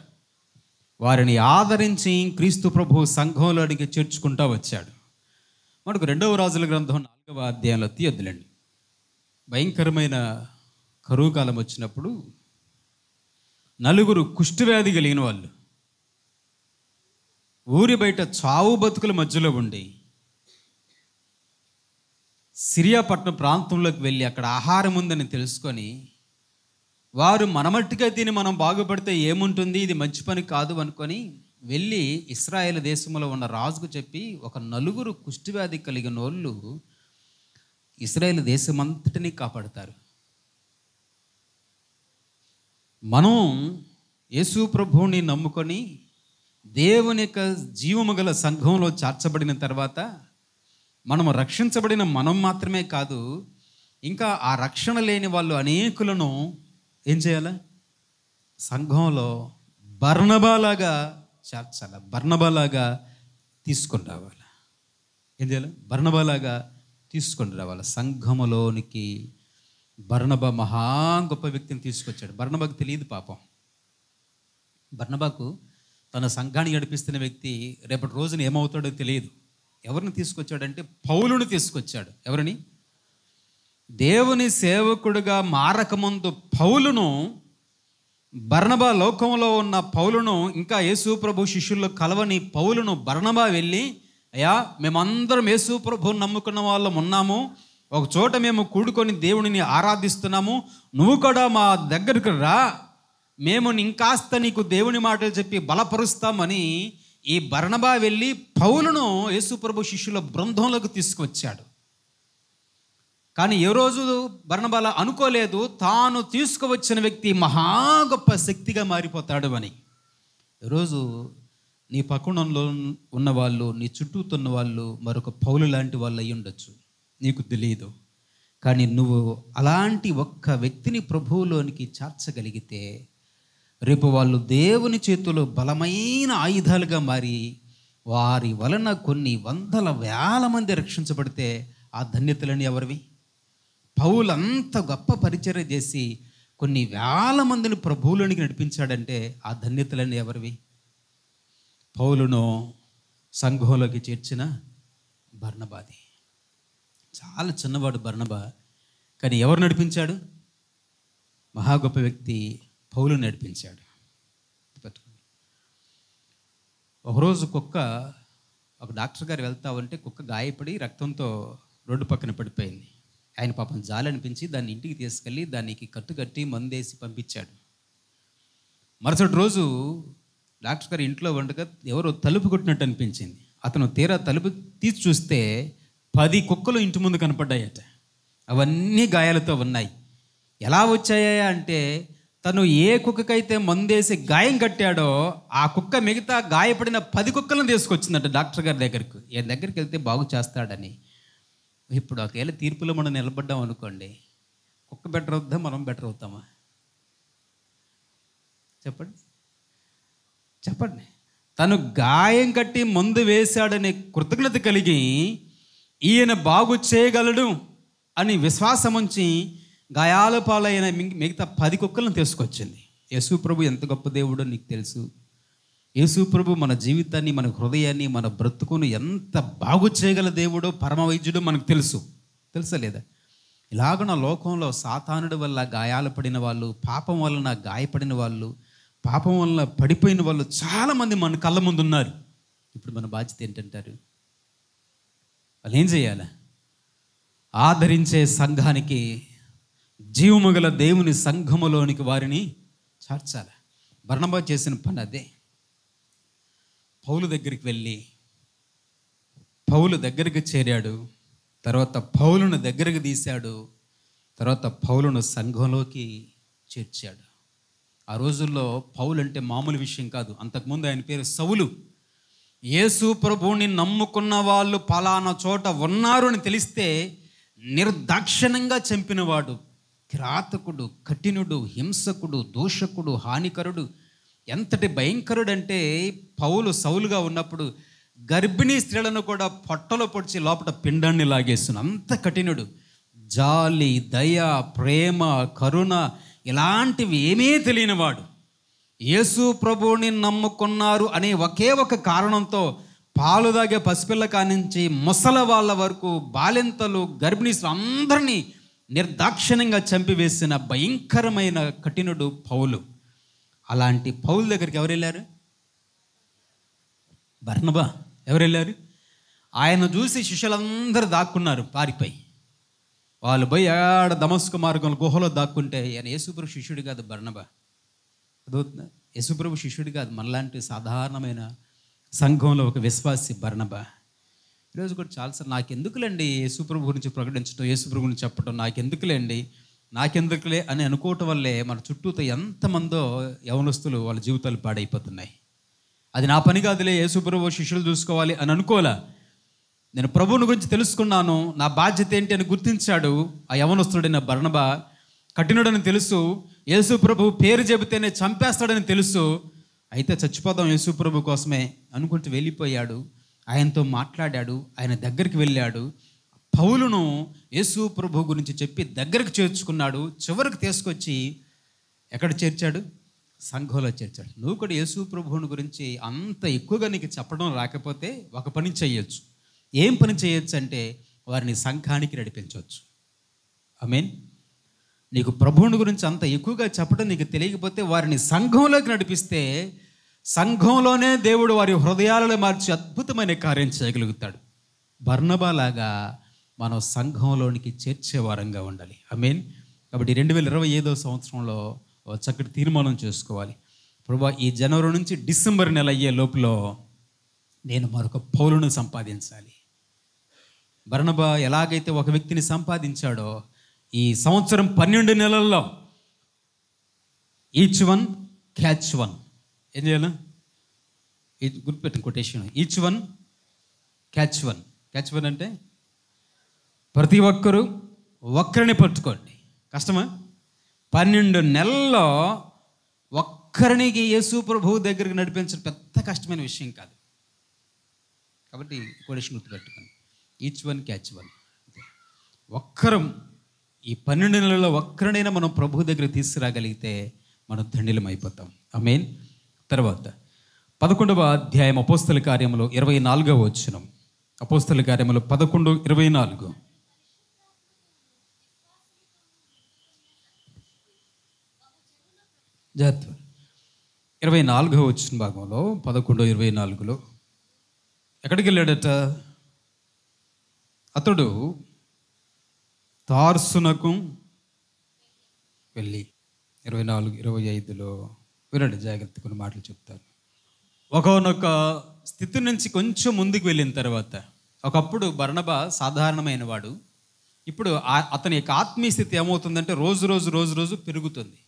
వారిని ఆదరించి క్రీస్తు ప్రభు సంఘంలోనికి చేర్చుకుంటా వచ్చాడు. మనకు 2వ రాజుల గ్రంథం 4వ అధ్యాయంలో తీయొద్దులండి. భయంకరమైన కరువు కాలం వచ్చినప్పుడు 4 కుష్ఠవ్యాధి కలిగిన వాళ్ళు ఊరి బయట చావు బతుకుల మధ్యలో ఉండి సిరియా పట్టణ ప్రాంతంలోకి వెళ్ళి అక్కడ ఆహారం ఉందని తెలుసుకొని వారు మనమట్టుగా తిని మనం బాగుపడితే ఏముంటుంది, ఇది మంచి పని కాదు అనుకొని వెళ్ళి ఇశ్రాయేలు దేశంలో ఉన్న రాజుకు చెప్పి ఒక 4 కుష్ఠవ్యాధి కలిగిన వాళ్ళు ఇశ్రాయేలు దేశమంతటినీ కాపాడుతారు. మనం యేసు ప్రభువుని నమ్ముకొని దేవుని యొక్క జీవము గల సంఘంలో చేర్చబడిన తర్వాత మనము రక్షించబడిన మనం మాత్రమే కాదు, ఇంకా ఆ రక్షణ లేని వాళ్ళు అనేకులను ఏం చేయాలి? సంఘంలో బర్నబాలాగా చేర్చాలి, బర్నబాలాగా తీసుకొని రావాలి. ఏం చేయాలి? బర్నబాలాగా తీసుకొని రావాలి. సంఘములోనికి బర్నబా మహా గొప్ప వ్యక్తిని తీసుకొచ్చాడు. బర్నబాకు తెలియదు పాపం. బర్నబాకు తన సంఘాన్ని నడిపిస్తున్న వ్యక్తి రేపటి రోజున ఏమవుతాడో తెలియదు. ఎవరిని తీసుకొచ్చాడంటే పౌలుని తీసుకొచ్చాడు. ఎవరిని? దేవుని సేవకుడుగా మారకముందు పౌలును, బర్నబా లోకంలో ఉన్న పౌలును, ఇంకా యేసు ప్రభు శిష్యుల్లో కలవని పౌలును బర్నబా వెళ్ళి, అయ్యా మేమందరం యేసు ప్రభువుని నమ్ముకున్న వాళ్ళం ఉన్నాము, ఒక చోట మేము కూడుకొని దేవుడిని ఆరాధిస్తున్నాము, నువ్వు కూడా మా దగ్గరికి రా, మేము ఇంకాస్త నీకు దేవుని మాటలు చెప్పి బలపరుస్తామని ఈ బర్నబా వెళ్ళి పౌలును యేసు ప్రభు శిష్యుల బృందంలోకి తీసుకొచ్చాడు. కానీ ఏ రోజు బర్నబాలా అనుకోలేదు తాను తీసుకువచ్చిన వ్యక్తి మహా గొప్ప శక్తిగా మారిపోతాడు అని. ఈరోజు నీ పక్కనంలో ఉన్నవాళ్ళు, నీ చుట్టూతున్న వాళ్ళు మరొక పౌలు లాంటి వాళ్ళు అయి ఉండొచ్చు, నీకు తెలియదు. కానీ నువ్వు అలాంటి ఒక్క వ్యక్తిని ప్రభువులోనికి చేర్చగలిగితే రేపు వాళ్ళు దేవుని చేతిలో బలమైన ఆయుధాలుగా మారి వారి వలన కొన్ని వందల వేల మంది రక్షించబడితే ఆ ధన్యతలని ఎవరివి? పౌలు అంత గొప్ప పరిచర్య చేసి కొన్ని వేల మందిని ప్రభువులోనికి నడిపించాడంటే ఆ ధన్యతలన్నీ ఎవరివి? పౌలును సంఘంలోకి చేర్చిన బర్నబాది. చాలా చిన్నవాడు బర్నబా, కానీ ఎవరు నడిపించాడు? మహా గొప్ప వ్యక్తి పౌలు నడిపించాడు. ఒకరోజు ఒక డాక్టర్ గారు వెళ్తా ఉంటే కుక్క గాయపడి రక్తంతో రోడ్డు పక్కన పడిపోయింది. ఆయన పాపం జాలి అనిపించి దాన్ని ఇంటికి తీసుకెళ్ళి దానికి కట్టుకట్టి మందేసి పంపించాడు. మరుసటి రోజు డాక్టర్ గారు ఇంట్లో ఉండగా ఎవరో తలుపు కొట్టినట్టు అనిపించింది. అతను తీరా తలుపు తీసి చూస్తే 10 కుక్కలు ఇంటి ముందు కనపడ్డాయట. అవన్నీ గాయాలతో ఉన్నాయి. ఎలా వచ్చాయా అంటే తను ఏ కుక్కకైతే మందేసి గాయం కట్టాడో ఆ కుక్క మిగతా గాయపడిన 10 కుక్కలను తీసుకొచ్చిందట డాక్టర్ గారి దగ్గరకు. ఈయన దగ్గరికి వెళ్తే బాగు చేస్తాడని. ఇప్పుడు ఒకవేళ తీర్పులో మనం నిలబడ్డాం అనుకోండి, కుక్క బెటర్ అవుద్దా, మనం బెటర్ అవుతామా? చెప్పండి. తను గాయం కట్టి మందు వేశాడనే కృతజ్ఞత కలిగి ఈయన బాగు చేయగలడు అని విశ్వాసం ఉంచి గాయాల పాలైన మిగతా 10 కుక్కలను తీసుకొచ్చింది. యేసు ప్రభు ఎంత గొప్ప దేవుడో నీకు తెలుసు. యేసు ప్రభు మన జీవితాన్ని, మన హృదయాన్ని, మన బ్రతుకును ఎంత బాగు చేయగల దేవుడో, పరమ వైద్యుడో మనకు తెలుసా లేదా? ఇలాగున లోకంలో సాతానుడి వల్ల గాయాలు పడిన వాళ్ళు, పాపం వలన గాయపడిన వాళ్ళు, పాపం వలన పడిపోయిన వాళ్ళు చాలామంది మన కళ్ళ ముందు ఉన్నారు. ఇప్పుడు మన బాధ్యత ఏంటంటారు? వాళ్ళు ఏం చేయాలి? ఆదరించే సంఘానికి, జీవము గల దేవుని సంఘములోనికి వారిని చేర్చాలి. బర్నబా చేసిన పని అదే. పౌలు దగ్గరికి వెళ్ళి పౌలు దగ్గరికి చేరాడు. తర్వాత పౌలును దగ్గరికి తీశాడు. తర్వాత పౌలును సంఘంలోకి చేర్చాడు. ఆ రోజుల్లో పౌలు అంటే మామూలు విషయం కాదు. అంతకుముందు ఆయన పేరు సౌలు. యేసు ప్రభువుని నమ్ముకున్న వాళ్ళు పలానా చోట ఉన్నారు అని తెలిస్తే నిర్దాక్షిణ్యంగా చంపినవాడు, కిరాతకుడు, కఠినుడు, హింసకుడు, దూషకుడు, హానికరుడు. ఎంతటి భయంకరుడంటే పౌలు సౌలుగా ఉన్నప్పుడు గర్భిణీ స్త్రీలను కూడా పొట్టలో పొడిచి లోపల పిండాన్ని లాగేస్తున్న అంత కఠినుడు. జాలి, దయ, ప్రేమ, కరుణ ఇలాంటివి ఏమీ తెలియనివాడు. యేసు ప్రభువుని నమ్ముకున్నారు అనే ఒకే ఒక కారణంతో పాలు తాగే పసిపిల్ల కానించి ముసల వాళ్ళ వరకు, బాలింతలు, గర్భిణీ అందరినీ నిర్దాక్షిణ్యంగా చంపివేసిన భయంకరమైన కఠినుడు పౌలు. అలాంటి పౌలు దగ్గరికి ఎవరు వెళ్ళారు? బర్నబా. ఎవరు వెళ్ళారు? ఆయన చూసి శిష్యులందరూ దాక్కున్నారు పారిపోయి. వాళ్ళు పోయి ఆడ దమస్కు మార్గంలో గుహలో దాక్కుంటే ఆయన యేసుప్రభు శిష్యుడు కాదు బర్నబా. అదవుతుందా? యేసుప్రభు శిష్యుడు కాదు, మనలాంటి సాధారణమైన సంఘంలో ఒక విశ్వాసి బర్నబా. ఈరోజు కూడా చాలాసార్లు నాకెందుకులేండి యేసుప్రభు గురించి ప్రకటించడం, యేసుప్రభు గురించి చెప్పడం, నాకెందుకులే అని అనుకోవటం వల్లే మన చుట్టూతో ఎంతమందో యవనస్తులు వాళ్ళ జీవితాలు పాడైపోతున్నాయి. అది నా పని కాదులే, యేసుప్రభు శిష్యులు చూసుకోవాలి అని అనుకోలే. నేను ప్రభువుని గురించి తెలుసుకున్నాను, నా బాధ్యత ఏంటి అని గుర్తించాడు ఆ యవనస్తుడైన బర్నబా. కఠినుడని తెలుసు, యేసుప్రభు పేరు చెబితేనే చంపేస్తాడని తెలుసు. అయితే చచ్చిపోదాం యేసుప్రభు కోసమే అనుకుంటూ వెళ్ళిపోయాడు. ఆయనతో మాట్లాడాడు, ఆయన దగ్గరికి వెళ్ళాడు. పౌలును యేసు ప్రభు గురించి చెప్పి దగ్గరకు చేర్చుకున్నాడు. చివరికి తీసుకొచ్చి ఎక్కడ చేర్చాడు? సంఘంలో చేర్చాడు. నువ్వు కూడా యేసు ప్రభువుని గురించి అంత ఎక్కువగా నీకు చెప్పడం రాకపోతే ఒక పని చేయొచ్చు. ఏం పని చేయొచ్చు అంటే వారిని సంఘానికి నడిపించవచ్చు. ఆమేన్. నీకు ప్రభువుని గురించి అంత ఎక్కువగా చెప్పడం నీకు తెలియకపోతే వారిని సంఘంలోకి నడిపిస్తే సంఘంలోనే దేవుడు వారి హృదయాలను మార్చి అద్భుతమైన కార్యం చేయగలుగుతాడు. బర్నబాలాగా మనం సంఘంలోనికి చేర్చే వారంగా ఉండాలి. ఆమేన్. కాబట్టి 2025 సంవత్సరంలో చక్కటి తీర్మానం చేసుకోవాలి. ప్రభువా, ఈ జనవరి నుంచి డిసెంబర్ నెల అయ్యే లోపల నేను మరొక పౌలును సంపాదించాలి. బర్నబా ఎలాగైతే ఒక వ్యక్తిని సంపాదించాడో ఈ సంవత్సరం 12 నెలల్లో ఈచ్ వన్ క్యాచ్ వన్. ఏం చేయాలి? గుర్తుపెట్టిన quotation, each one catch one. Catch one అంటే ప్రతి ఒక్కరూ ఒక్కరిని పట్టుకోండి. కష్టమా? 12 నెలల్లో ఒక్కరినికి యేసు ప్రభువు దగ్గరికి నడిపించడం పెద్ద కష్టమైన విషయం కాదు. కాబట్టి కొటేషన్ గుర్తుపెట్టుకోండి, ఈచ్ వన్ క్యాచ్ వన్. ఒక్కరం ఈ 12 నెలల్లో ఒక్కరినైనా మనం ప్రభు దగ్గర తీసుకురాగలిగితే మనం ధన్యులం అయిపోతాం. ఆమేన్. తర్వాత 11వ అధ్యాయం అపోస్తల కార్యములో 24వ వచనం. అపోస్తల కార్యములో 11:24. జాగ్రత్త. 24వ వచనం భాగంలో 11:24లో ఎక్కడికి వెళ్ళాడట? అతడు తార్సునకు వెళ్ళి 24-25లో వినండి జాగ్రత్త, కొన్ని మాటలు చెప్తాను. ఒకనొక స్థితి నుంచి కొంచెం ముందుకు వెళ్ళిన తర్వాత, ఒకప్పుడు బర్నబా సాధారణమైన వాడు. ఇప్పుడు అతని యొక్క ఆత్మీయ స్థితి ఏమవుతుందంటే రోజు రోజు పెరుగుతుంది.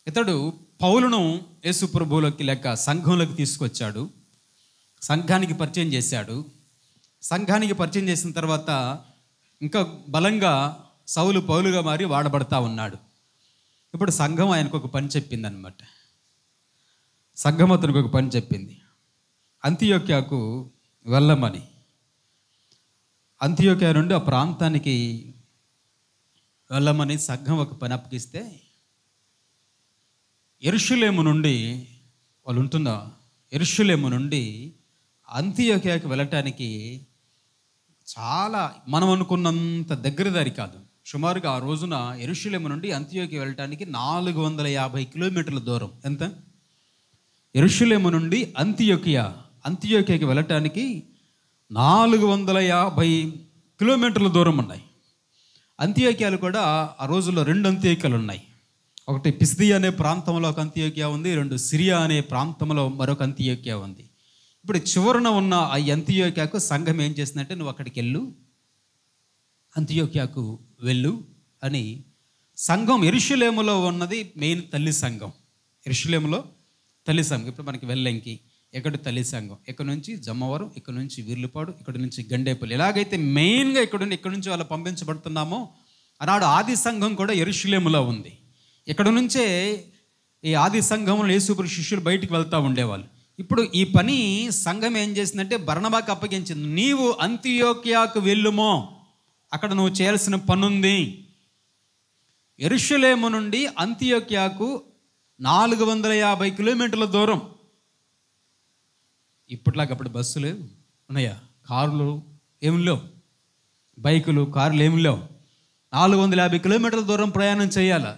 ఇతడు పౌలును యేసు ప్రభువులోకి లేక సంఘంలోకి తీసుకొచ్చాడు. సంఘానికి పరిచయం చేశాడు. సంఘానికి పరిచయం చేసిన తర్వాత ఇంకా బలంగా సౌలు పౌలుగా మారి వాడబడతా ఉన్నాడు. ఇప్పుడు సంఘం ఆయనకు ఒక పని చెప్పిందనమాట. సంఘం అతనికి ఒక పని చెప్పింది, అంతియోక్యాకు వెళ్ళమని. అంతియోక్యా నుండి ఆ ప్రాంతానికి వెళ్ళమని సంఘం ఒక పని అప్పగిస్తే, యెరూషలేము నుండి వాళ్ళు ఉంటున్న యెరూషలేము నుండి అంతియోక్యాకు వెళ్ళటానికి చాలా మనం అనుకున్నంత దగ్గర దారి కాదు. సుమారుగా ఆ రోజున యెరూషలేము నుండి అంతియోక్యా వెళ్ళటానికి 450 కిలోమీటర్ల దూరం. ఎంత? యెరూషలేము నుండి అంతియోక్యాకి వెళ్ళటానికి 450 కిలోమీటర్ల దూరం ఉన్నాయి. అంతియోక్యాలు కూడా ఆ రోజుల్లో 2 అంతియోక్యాలు ఉన్నాయి. ఒకటి పిసిదియా అనే ప్రాంతంలో ఒక అంతియోక్యా ఉంది, 2 సిరియా అనే ప్రాంతంలో మరొక అంతియోక్యా ఉంది. ఇప్పుడు చివరన ఉన్న ఆ అంతియోక్యాకు సంఘం ఏం చేసిందంటే, నువ్వు అక్కడికి వెళ్ళు, అంతియోక్యాకు వెళ్ళు అని. సంఘం యెరూషలేములో ఉన్నది మెయిన్ తల్లి సంఘం. యెరూషలేములో తల్లి సంఘం. ఇప్పుడు మనకి వెల్లంకి, ఇక్కడ తల్లి సంఘం, ఇక్కడ నుంచి జమ్మవరం, ఇక్కడ నుంచి వీర్లుపాడు, ఇక్కడ నుంచి గండేపల్లి. ఎలాగైతే మెయిన్గా ఇక్కడ నుంచి వాళ్ళు పంపించబడుతున్నామో, ఆనాడు ఆది సంఘం కూడా యెరూషలేములో ఉంది. ఇక్కడ నుంచే ఈ ఆది సంఘంలో యేసుప్రభు శిష్యులు బయటికి వెళ్తూ ఉండేవాళ్ళు. ఇప్పుడు ఈ పని సంఘం ఏం చేసిందంటే బర్నబాకు అప్పగించింది. నీవు అంతియోక్యాకు వెళ్ళుమో, అక్కడ నువ్వు చేయాల్సిన పనుంది. యెరూషలేము నుండి అంతియోక్యాకు 450 కిలోమీటర్ల దూరం. ఇప్పట్లాగా అప్పుడు బస్సులు ఉన్నాయా, కార్లు ఏమి లేవు, బైకులు కార్లు ఏమి లేవు. 450 కిలోమీటర్ల దూరం ప్రయాణం చేయాలి.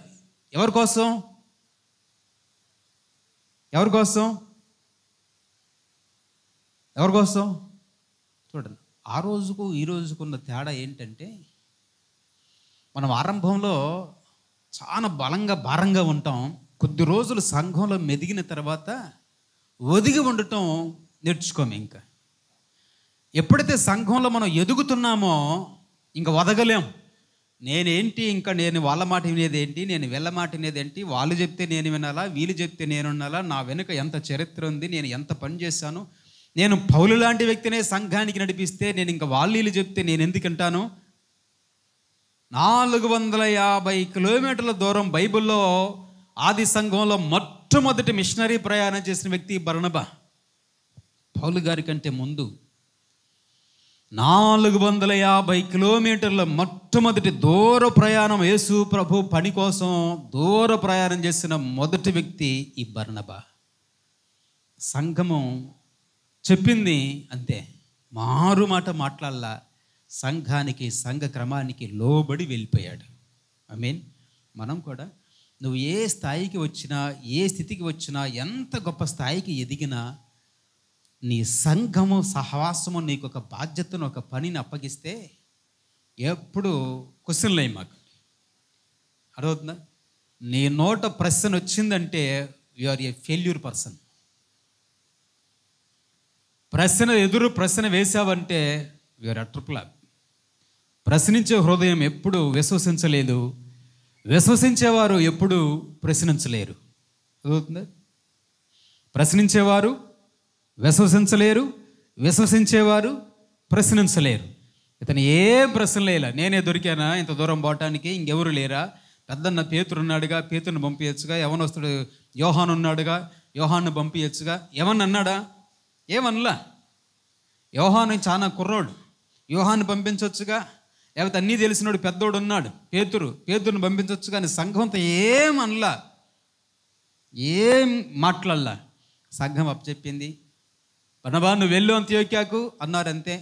ఎవరి కోసం? చూడండి, ఆ రోజుకు ఈ రోజుకున్న తేడా ఏంటంటే, మనం ఆరంభంలో చాలా బలంగా భారంగా ఉంటాం. కొద్ది రోజులు సంఘంలో మెదిగిన తర్వాత ఒదిగి ఉండటం నేర్చుకోము. ఇంకా ఎప్పుడైతే సంఘంలో మనం ఎదుగుతున్నామో ఇంకా వదగలేం. నేనేంటి, ఇంకా నేను వాళ్ళ మాట వినేది ఏంటి, నేను వీళ్ళ మాట వినేది ఏంటి, వాళ్ళు చెప్తే నేను వినాలా, వీళ్ళు చెప్తే నేను వినాలా, నా వెనుక ఎంత చరిత్ర ఉంది, నేను ఎంత పని చేశాను, నేను పౌలు లాంటి వ్యక్తినే సంఘానికి నడిపిస్తే నేను ఇంకా వాళ్ళు వీళ్ళు చెప్తే నేను ఎందుకు వింటాను. 450 కిలోమీటర్ల దూరం. బైబిల్లో ఆది సంఘంలో మొట్టమొదటి మిషనరీ ప్రయాణం చేసిన వ్యక్తి బర్నబా. పౌలు గారి కంటే ముందు 450 కిలోమీటర్ల మొట్టమొదటి దూర ప్రయాణం, యేసు ప్రభు పని కోసం దూర ప్రయాణం చేసిన మొదటి వ్యక్తి ఈ బర్నబా. సంఘము చెప్పింది అంతే, మారు మాట మాట్లాడాల, సంఘానికి సంఘ క్రమానికి లోబడి వెళ్ళిపోయాడు. ఐ మీన్ మనం కూడా నువ్వు ఏ స్థాయికి వచ్చినా, ఏ స్థితికి వచ్చినా, ఎంత గొప్ప స్థాయికి ఎదిగినా, నీ సంఘము సహవాసము నీకు ఒక బాధ్యతను, ఒక పనిని అప్పగిస్తే ఎప్పుడు క్వశ్చన్లు అయ్యి మాకు అర్థవుతుందా? నీ నోట ప్రశ్న వచ్చిందంటే you are a failure person. ఎదురు ప్రశ్న వేసావంటే యు ఆర్ అటర్ ఫ్లాప్. ప్రశ్నించే హృదయం ఎప్పుడు విశ్వసించలేదు, విశ్వసించేవారు ఎప్పుడు ప్రశ్నించలేరు. అర్థవుతుందా? ప్రశ్నించేవారు విశ్వసించలేరు, విశ్వసించేవారు ప్రశ్నించలేరు. ఇతను ఏం ప్రశ్న లేలా, నేనే దొరికానా ఇంత దూరం పోవటానికి, ఇంకెవరు లేరా, పెద్దన్న పేతురు ఉన్నాడుగా, పేతురుని పంపించచ్చుగా, యవనస్తుడు యోహాను ఉన్నాడుగా, యోహాను పంపించచ్చుగా, ఏమన్నా అన్నాడా? ఏమనలా. యోహాను చాలా కుర్రోడు, యోహాను పంపించవచ్చుగా. లేకపోతే అన్నీ తెలిసినోడు పెద్దోడు ఉన్నాడు పేతురుని పంపించవచ్చు. కానీ సంఘంతో ఏమనలా, ఏం మాట్లాడలా. సంఘం అప్పచెప్పింది, బర్నబా నువ్వు వెళ్ళు అంతియోక్యాకు అన్నారు. అంతే.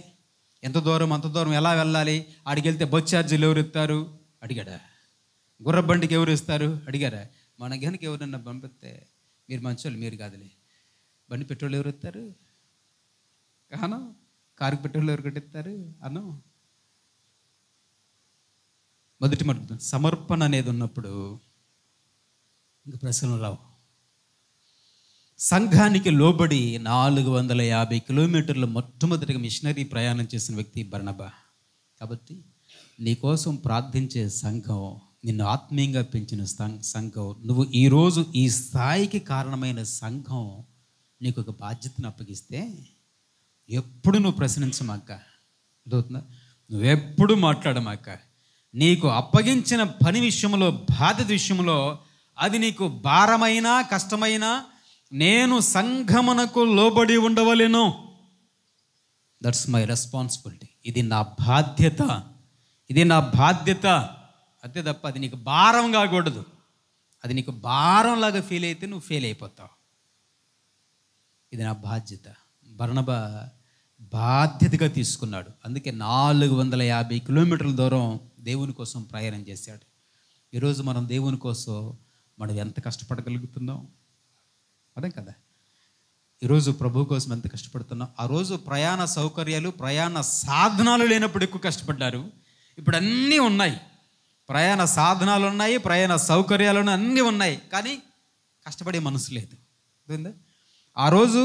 ఎంత దూరం, అంత దూరం ఎలా వెళ్ళాలి, ఆడికి వెళ్తే బస్ ఛార్జీలు ఎవరు ఇస్తారు అడిగాడా? గుర్రబండికి ఎవరు ఇస్తారు అడిగారా? మన గనికి ఎవరన్నా పంపిస్తే మీరు మంచోళ్ళు, మీరు కాదులే, బండి పెట్రోల్ ఎవరు ఇస్తారు కాను, కారుకి పెట్రోల్ ఎవరు కట్టిస్తారు అను. మొదటి సమర్పణ అనేది ఉన్నప్పుడు ఇంక ప్రశ్నలు రావు. సంఘానికి లోబడి 450 కిలోమీటర్లు మొట్టమొదటిగా మిషనరీ ప్రయాణం చేసిన వ్యక్తి బర్నబా. కాబట్టి నీకోసం ప్రార్థించే సంఘం, నిన్ను ఆత్మీయంగా పెంచిన సంఘం, నువ్వు ఈరోజు ఈ స్థాయికి కారణమైన సంఘం నీకు ఒక బాధ్యతను అప్పగిస్తే ఎప్పుడు నువ్వు ప్రశ్నించమాక, అర్థవుతుందా? నువ్వెప్పుడు మాట్లాడమాక. నీకు అప్పగించిన పని విషయంలో, బాధ్యత విషయంలో, అది నీకు భారమైనా కష్టమైనా, నేను సంఘమునకు లోబడి ఉండవలెను. That's my responsibility. ఇది నా బాధ్యత, ఇది నా బాధ్యత అంతే తప్ప అది నీకు భారం కాకూడదు. అది నీకు భారంలాగా ఫీల్ అయితే నువ్వు ఫెయిల్ అయిపోతావు. ఇది నా బాధ్యత. బర్నబా బాధ్యతగా తీసుకున్నాడు. అందుకే 450 కిలోమీటర్ల దూరం దేవుని కోసం ప్రయాణం చేశాడు. ఈరోజు మనం దేవుని కోసం మనం ఎంత కష్టపడగలుగుతున్నాం? అదే కదా, ఈరోజు ప్రభు కోసం ఎంత కష్టపడుతున్నాం. ఆ రోజు ప్రయాణ సౌకర్యాలు, ప్రయాణ సాధనాలు లేనప్పుడు ఎక్కువ కష్టపడ్డారు. ఇప్పుడు అన్నీ ఉన్నాయి, ప్రయాణ సాధనాలు ఉన్నాయి, ప్రయాణ సౌకర్యాలు అన్నీ ఉన్నాయి, కానీ కష్టపడే మనసు లేదు. అర్థమైందా? ఆ రోజు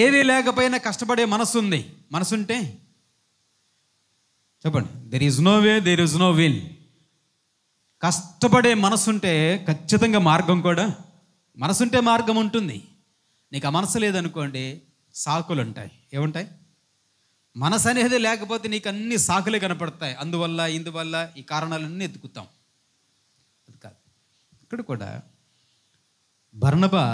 ఏమీ లేకపోయినా కష్టపడే మనసు ఉంది. మనసుంటే చెప్పండి, there is no way, there is no will. కష్టపడే మనసుంటే ఖచ్చితంగా మార్గం కూడా, మనసుంటే మార్గం ఉంటుంది. నీకు ఆ మనసు లేదనుకోండి, సాకులు ఉంటాయి. ఏముంటాయి? మనసు అనేది లేకపోతే నీకు అన్ని సాకులే కనపడతాయి. అందువల్ల ఇందువల్ల ఈ కారణాలన్నీ ఎత్తుకుతాం. అది కాదు. ఇక్కడ కూడా బర్నబా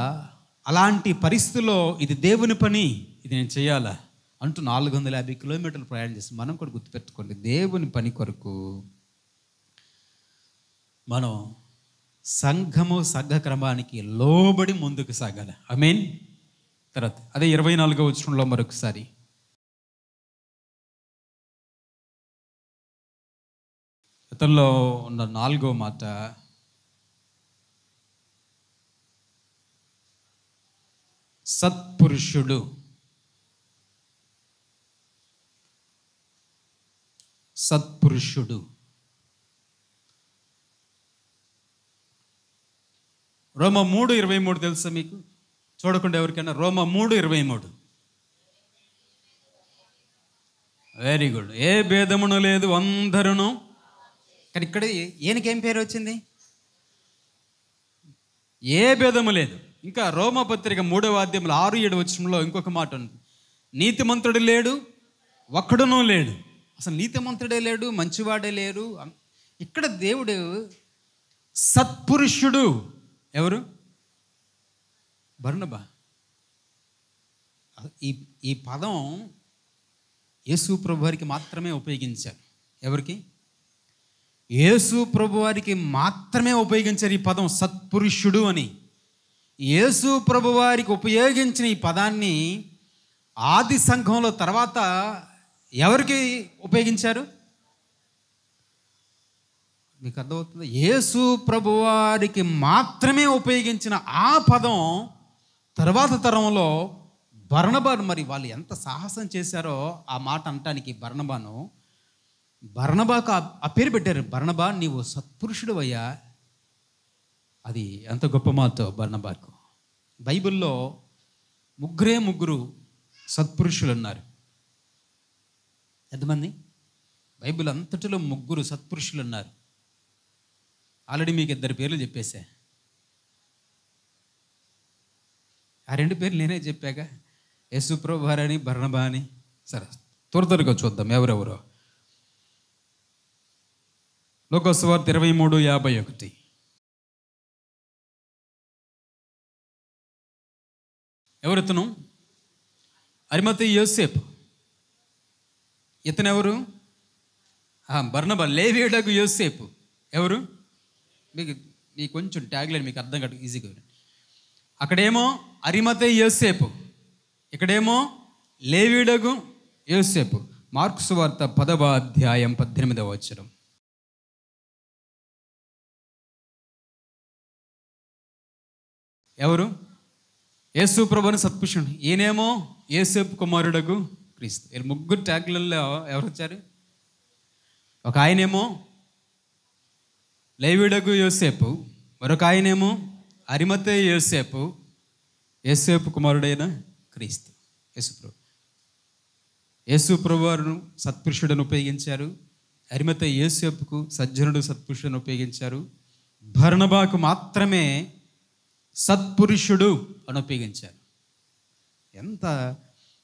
అలాంటి పరిస్థితుల్లో ఇది దేవుని పని, ఇది నేను చేయాలా అంటూ 450 కిలోమీటర్లు ప్రయాణం చేసి, మనం కూడా గుర్తుపెట్టుకోండి, దేవుని పని కొరకు మనం సంఘ క్రమానికి లోబడి ముందుకు సాగాలి. ఆమేన్. తర్వాత అదే 24వ వచనంలో మరొకసారి, అతనిలో ఉన్న 4వ మాట, సత్పురుషుడు. సత్పురుషుడు. రోమా 3:23 తెలుసా మీకు? చూడకుండా ఎవరికైనా రోమా 3:23. Very good. ఏ భేదమును లేదు, అందరును. కానీ ఇక్కడ ఏం పేరు వచ్చింది? ఏ భేదము లేదు. ఇంకా రోమా పత్రిక 3వ అధ్యాయంలో 6-7 వచనంలో ఇంకొక మాట ఉంది, నీతిమంతుడు లేడు, ఒక్కడునూ లేడు. అసలు నీతిమంతుడే లేడు, మంచివాడే లేరు. ఇక్కడ దేవుడు సత్పురుషుడు. ఎవరు? బర్నబా. ఈ పదం యేసు ప్రభు వారికి మాత్రమే ఉపయోగించారు. ఎవరికి? యేసు ప్రభు వారికి మాత్రమే ఉపయోగించారు ఈ పదం సత్పురుషుడు అని. యేసు ప్రభు వారికి ఉపయోగించిన ఈ పదాన్ని ఆది సంఘంలో తర్వాత ఎవరికి ఉపయోగించారు? మీకు అర్థమవుతుంది? యేసు ప్రభు వారికి మాత్రమే ఉపయోగించిన ఆ పదం తర్వాత తరంలో బర్నబాను, మరి వాళ్ళు ఎంత సాహసం చేశారో ఆ మాట అనటానికి బర్నబాకు ఆ పేరు పెట్టారు. బర్నబా, నీవు సత్పురుషుడు అయ్యా. అది ఎంత గొప్ప మాట బర్నబాకు. బైబిల్లో ముగ్గురు సత్పురుషులు ఉన్నారు. ఎంతమంది? బైబిల్ అంతటిలో 3 సత్పురుషులు ఉన్నారు. ఆల్రెడీ మీకు 2 పేర్లు చెప్పేశా. ఆ 2 పేర్లు నేనే చెప్పాక, యేసు ప్రభు వారని, బర్నబా అని. సరే, త్వరగా చూద్దాం ఎవరెవరో. లూకా సువార్త 23:51. ఎవరితను? అరిమతయి యోసేపు. ఇతనెవరు? బర్నబా. లేవీయుడగు యోసేపు ఎవరు? మీకు కొంచెం ట్యాగ్లైన్ మీకు అర్థం కాదు, ఈజీగా. అక్కడేమో అరిమతయి యోసేపు, ఇక్కడేమో లేవీయుడగు యోసేపు. మార్కు సువార్త 10వ అధ్యాయం 18వ వచనం. ఎవరు? యేసు ప్రభువుని సత్పురుషుడు. ఈయనేమో యోసేపు కుమారుడగు క్రీస్తు. వీళ్ళు 3 ట్యాగ్లలో ఎవరు వచ్చారు? ఒక ఆయనేమో లేవీయుడగు యోసేపు, మరొక ఆయనేమో అరిమతయి యోసేపు, యోసేపు కుమారుడైన క్రీస్తు. యేసు ప్రభు వారు సత్పురుషుడని ఉపయోగించారు. అరిమతయి యోసేపుకు సజ్జనుడు సత్పురుషుడని ఉపయోగించారు. బర్నబాకు మాత్రమే సత్పురుషుడు అని ఉపయోగించారు. ఎంత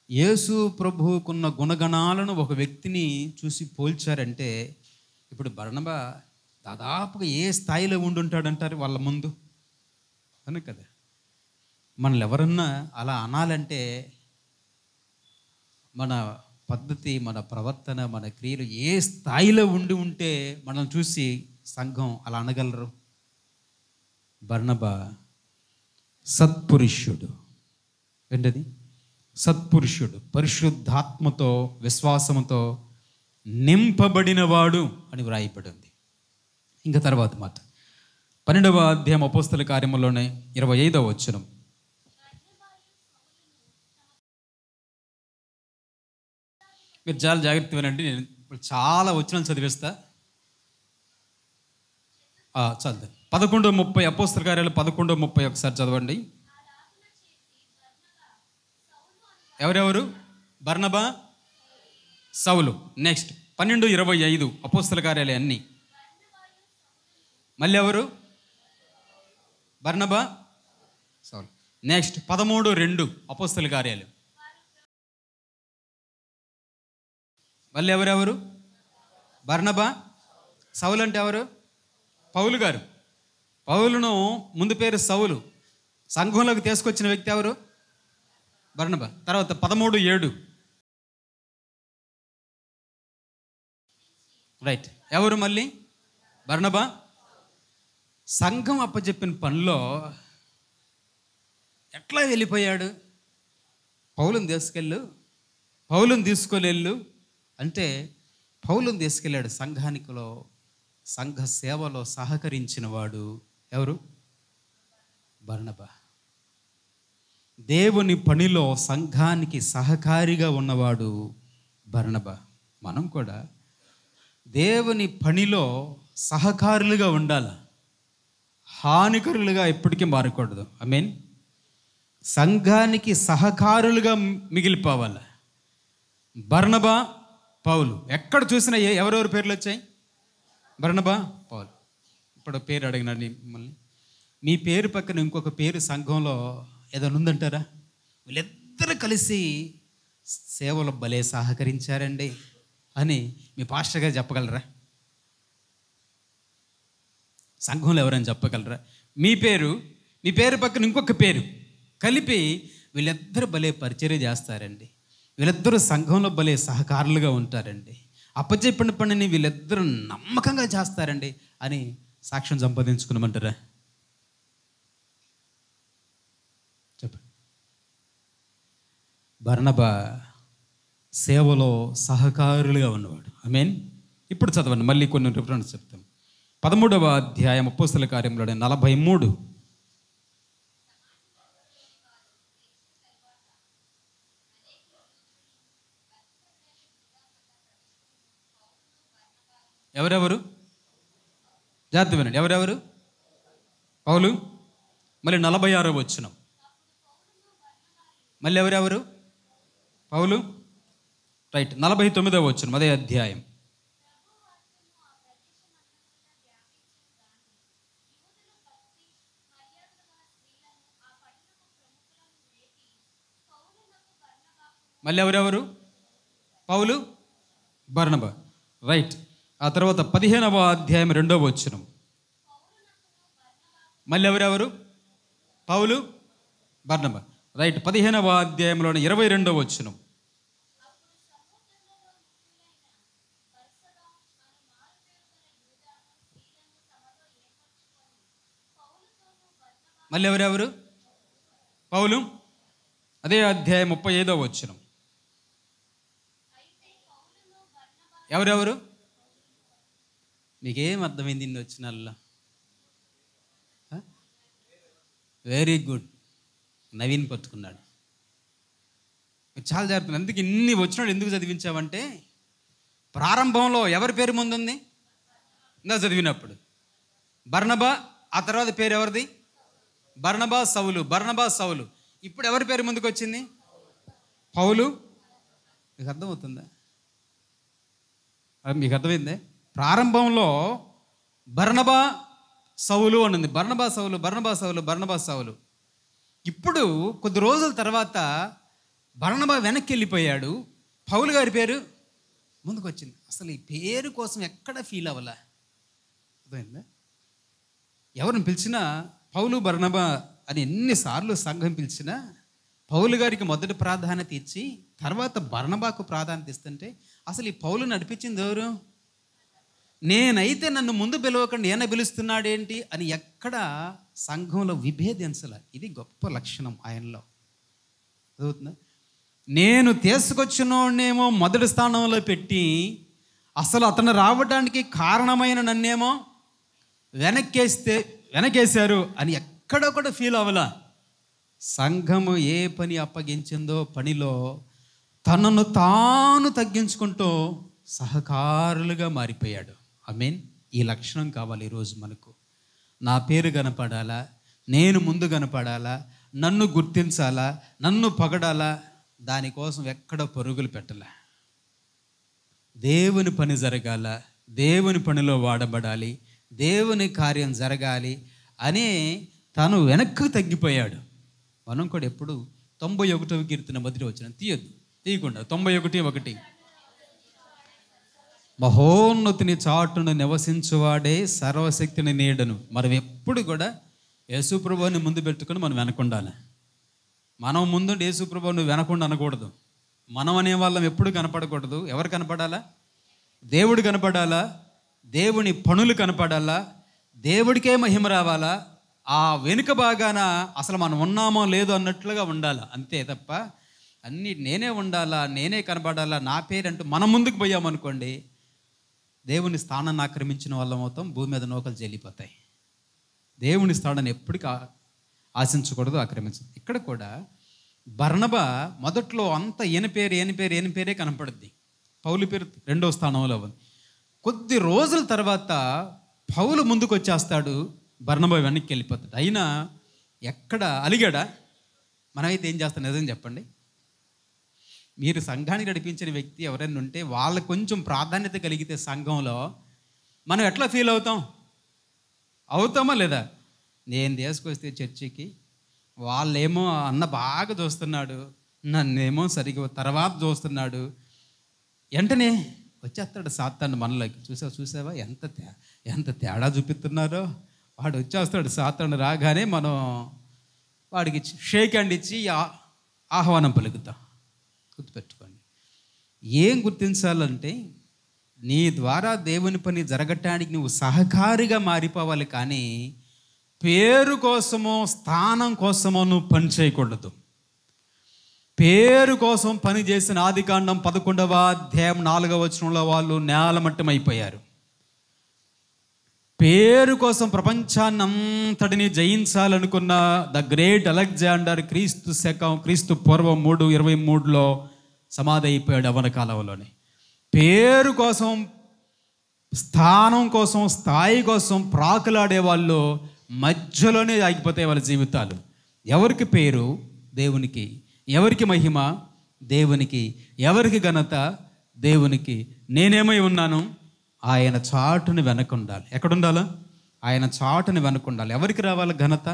యేసు ప్రభువుకున్న గుణగణాలను ఒక వ్యక్తిని చూసి పోల్చారంటే, ఇప్పుడు బర్నబా దాదాపుగా ఏ స్థాయిలో ఉండుంటాడంటారు వాళ్ళ ముందు అను కదా. మనల్ని ఎవరన్నా అలా అనాలంటే మన పద్ధతి, మన ప్రవర్తన, మన క్రియలు ఏ స్థాయిలో ఉంటే మనం చూసి సంఘం అలా అనగలరు. బర్నబా సత్పురుషుడు. ఏంటది? సత్పురుషుడు. పరిశుద్ధాత్మతో విశ్వాసముతో నింపబడినవాడు అని వ్రాయబడి ఉంది. ఇంకా తర్వాత మాట 12వ అధ్యాయం అపోస్తల కార్యములోనే 25వ వచనం. మీరు చాలా జాగ్రత్తగా వినండి. నేను ఇప్పుడు చాలా వచనాలు చదివేస్తా. చదువు 11:30 అపోస్తల కార్యాలు 11:30 ఒకసారి చదవండి. ఎవరెవరు? బర్నబా, సౌలు. నెక్స్ట్ 12:25 అపోస్తల కార్యాలు అన్నీ. మళ్ళీ ఎవరు? బర్నబా, సౌలు. నెక్స్ట్ 13:2 అపోస్తల కార్యాలు. మళ్ళీ ఎవరెవరు? బర్నబా. సౌలు అంటే ఎవరు? పౌలు గారు. పౌలును ముందు పేరు సౌలు, సంఘంలోకి తీసుకొచ్చిన వ్యక్తి ఎవరు? బర్నబా. తర్వాత 13:7 రైట్. ఎవరు మళ్ళీ? బర్నబా. సంఘం అప్పచెప్పిన పనిలో ఎట్లా వెళ్ళిపోయాడు? పౌలుని తీసుకెళ్ళు అంటే పౌలుని తీసుకెళ్ళాడు. సంఘానికిలో సంఘ సేవలో సహకరించిన వాడు ఎవరు? బర్నబా. దేవుని పనిలో సంఘానికి సహకారిగా ఉన్నవాడు బర్నబా. మనం కూడా దేవుని పనిలో సహకారులుగా ఉండాలి, హానికరులుగా ఎప్పటికీ మారకూడదు. ఐ మీన్ సంఘానికి సహకారులుగా మిగిలిపోవాలి. బర్నబా, పౌలు. ఎక్కడ చూసినా ఎవరెవరి పేర్లు వచ్చాయి? బర్నబా, పౌలు. ఇప్పుడు పేరు అడిగినాడు మిమ్మల్ని, మీ పేరు పక్కన ఇంకొక పేరు సంఘంలో ఏదైనా ఉందంటారా? వీళ్ళిద్దరూ కలిసి సేవలో భలే సహకరించారండి అని మీ పాస్టర్ గారు చెప్పగలరా? సంఘంలో ఎవరైనా చెప్పగలరా? మీ పేరు పక్కన ఇంకొక పేరు కలిపి వీళ్ళిద్దరూ భలే పరిచర్య చేస్తారండి, వీళ్ళిద్దరూ సంఘంలో భలే సహకారులుగా ఉంటారండి, అప్పచెప్పిన పనిని వీళ్ళిద్దరూ నమ్మకంగా చేస్తారండి అని సాక్ష్యం సంపాదించుకున్నామంటారా? చెప్పండి. బర్నబా సేవలో సహకారులుగా ఉన్నవాడు. ఐ మీన్ ఇప్పుడు చదవండి, మళ్ళీ కొన్ని రిఫరెన్స్ చెప్తాం. 13వ అధ్యాయం అపోస్తల కార్యములో 43. ఎవరెవరు? జాగ్రత్త వినండి. ఎవరెవరు? పౌలు. మళ్ళీ 46వ వచనం. మళ్ళీ ఎవరెవరు? పౌలు. రైట్. 49వ వచనం అదే అధ్యాయం. మళ్ళీ ఎవరెవరు? పౌలు, బర్నబా. రైట్. ఆ తర్వాత 15వ అధ్యాయం 2వ వచనం. మళ్ళీ ఎవరెవరు? పౌలు, బర్నబా. రైట్. 15వ అధ్యాయంలోని 22వ వచనం. మళ్ళీ ఎవరెవరు? పౌలు. అదే అధ్యాయం 35వ వచనం. ఎవరెవరు? మీకేం అర్థమైంది ఇన్ని వచ్చినల్లా? Very good. నవీన్ పట్టుకున్నాడు. చాలా జాగ్రత్త. అందుకు ఇన్ని వచ్చినాడు ఎందుకు చదివించావంటే, ప్రారంభంలో ఎవరి పేరు ముందుంది? ఇంకా చదివినప్పుడు బర్నబా. ఆ తర్వాత పేరు ఎవరిది? బర్నబా, సౌలు. బర్నబా, సౌలు. ఇప్పుడు ఎవరి పేరు ముందుకు వచ్చింది? పౌలు. మీకు అర్థమవుతుందా? మీకు అర్థమైందే? ప్రారంభంలో బర్నబా, సౌలు అన్నది. బర్నబా, సౌలు, బర్నబా, సౌలు, బర్నబా, సౌలు. ఇప్పుడు కొద్ది రోజుల తర్వాత బర్నబా వెనక్కి వెళ్ళిపోయాడు, పౌలు గారి పేరు ముందుకు వచ్చింది. అసలు ఈ పేరు కోసం ఎక్కడ ఫీల్ అవ్వాలా? అర్థమైందా? ఎవరిని పిలిచినా పౌలు, బర్నబా అని ఎన్నిసార్లు సంఘం పిలిచినా పౌలు గారికి మొదటి ప్రాధాన్యత ఇచ్చి తర్వాత బర్నబాకు ప్రాధాన్యత ఇస్తుంటే, అసలు ఈ పౌలు నడిపించింది ఎవరు? నేనైతే నన్ను ముందు పిలవకుండా ఈయన పిలుస్తున్నాడేంటి అని ఎక్కడ సంఘంలో విభేదించాల. ఇది గొప్ప లక్షణం ఆయనలో. చదువుతుందా? నేను తీసుకొచ్చినోడేమో మొదటి స్థానంలో పెట్టి అసలు అతను రావడానికి కారణమైన నన్నేమో వెనకేశారు అని ఎక్కడ కూడా ఫీల్ అవ్వాల. సంఘము ఏ పని అప్పగించిందో పనిలో తనను తాను తగ్గించుకుంటూ సహకారులుగా మారిపోయాడు. ఐ మీన్ ఈ లక్షణం కావాలి ఈరోజు మనకు. నా పేరు కనపడాలా, నేను ముందు కనపడాలా, నన్ను గుర్తించాలా, నన్ను పొగడాలా, దానికోసం ఎక్కడ పరుగులు పెట్టాల. దేవుని పని జరగాల, దేవుని పనిలో వాడబడాలి, దేవుని కార్యం జరగాలి అని తను వెనక్కి తగ్గిపోయాడు. మనం కూడా ఎప్పుడు 91వ కీర్తన మొదటి వచనం తీయకుండా 91:1 మహోన్నతిని చాటును నివసించువాడే సర్వశక్తిని నీడను. మనం ఎప్పుడు కూడా యేసుప్రభువుని ముందు పెట్టుకుని మనం వెనకుండాలి. మనం ముందు యేసుప్రభువు నువ్వు వెనకుండా అనకూడదు. మనం అనే వాళ్ళం ఎప్పుడు కనపడకూడదు. ఎవరు కనపడాలా? దేవుడు కనపడాలా, దేవుని పనులు కనపడాలా, దేవుడికే మహిమ రావాలా. ఆ వెనుక భాగాన అసలు మనం ఉన్నామో లేదో అన్నట్లుగా ఉండాలి, అంతే తప్ప అన్నీ నేనే ఉండాలా, నేనే కనపడాలా, నా పేరంటూ మనం ముందుకు పోయామనుకోండి, దేవుని స్థానాన్ని ఆక్రమించిన వాళ్ళం అవుతాం. భూమి మీద నూకలు చెల్లిపోతాయి. దేవుని స్థానాన్ని ఎప్పటికీ ఆశించకూడదు, ఆక్రమించదు. ఇక్కడ కూడా బర్నబా మొదట్లో అంత ఈయన పేరే కనపడుద్ది. పౌలు పేరు 2వ స్థానంలో ఉంది. కొద్ది రోజుల తర్వాత పౌలు ముందుకు వచ్చేస్తాడు, బర్నబా వెనక్కి వెళ్ళిపోతాడు. అయినా ఎక్కడ అలిగాడా? మనమైతే ఏం చేస్తాం నిజం చెప్పండి. మీరు సంఘానికి నడిపించిన వ్యక్తి ఎవరైనా ఉంటే వాళ్ళకు కొంచెం ప్రాధాన్యత కలిగితే సంఘంలో మనం ఎట్లా ఫీల్ అవుతామా లేదా? నేను తీసుకొస్తే చర్చికి వాళ్ళేమో అన్న బాగా చూస్తున్నాడు, నన్నేమో సరిగ్గా తర్వాత చూస్తున్నాడు, వెంటనే వచ్చేస్తాడు సాతాను మనలోకి. చూసావా ఎంత తేడా చూపిస్తున్నారో. వాడు వచ్చేస్తాడు, సాతాను రాగానే మనం వాడికి షేక్ హ్యాండ్ ఇచ్చి ఆహ్వానం పలుకుతాం. గుర్తుపెట్టుకోండి. ఏం గుర్తించాలంటే నీ ద్వారా దేవుని పని జరగటానికి నువ్వు సహకారిగా మారిపోవాలి, కానీ పేరు కోసమో స్థానం కోసమో నువ్వు పని చేయకూడదు. పేరు కోసం పని చేసిన ఆదికాండం 11వ అధ్యాయం 4వ వచనంలో వాళ్ళు నేలమట్టమైపోయారు. పేరు కోసం ప్రపంచాన్ని అంతటిని జయించాలనుకున్న ద గ్రేట్ అలెగ్జాండర్ క్రీస్తు పూర్వం 323లో సమాధి అయిపోయాడు యవ్వన కాలంలోనే. పేరు కోసం, స్థానం కోసం, స్థాయి కోసం ప్రాకులాడే వాళ్ళు మధ్యలోనే ఆగిపోతాయి వాళ్ళ జీవితాలు. ఎవరికి పేరు? దేవునికి. ఎవరికి మహిమ? దేవునికి. ఎవరికి ఘనత? దేవునికి. నేనేమై ఉన్నాను? ఆయన చాటుని వెనకుండాలి. ఎక్కడుండాలా? ఆయన చాటుని వెనకుండాలి. ఎవరికి రావాల ఘనత?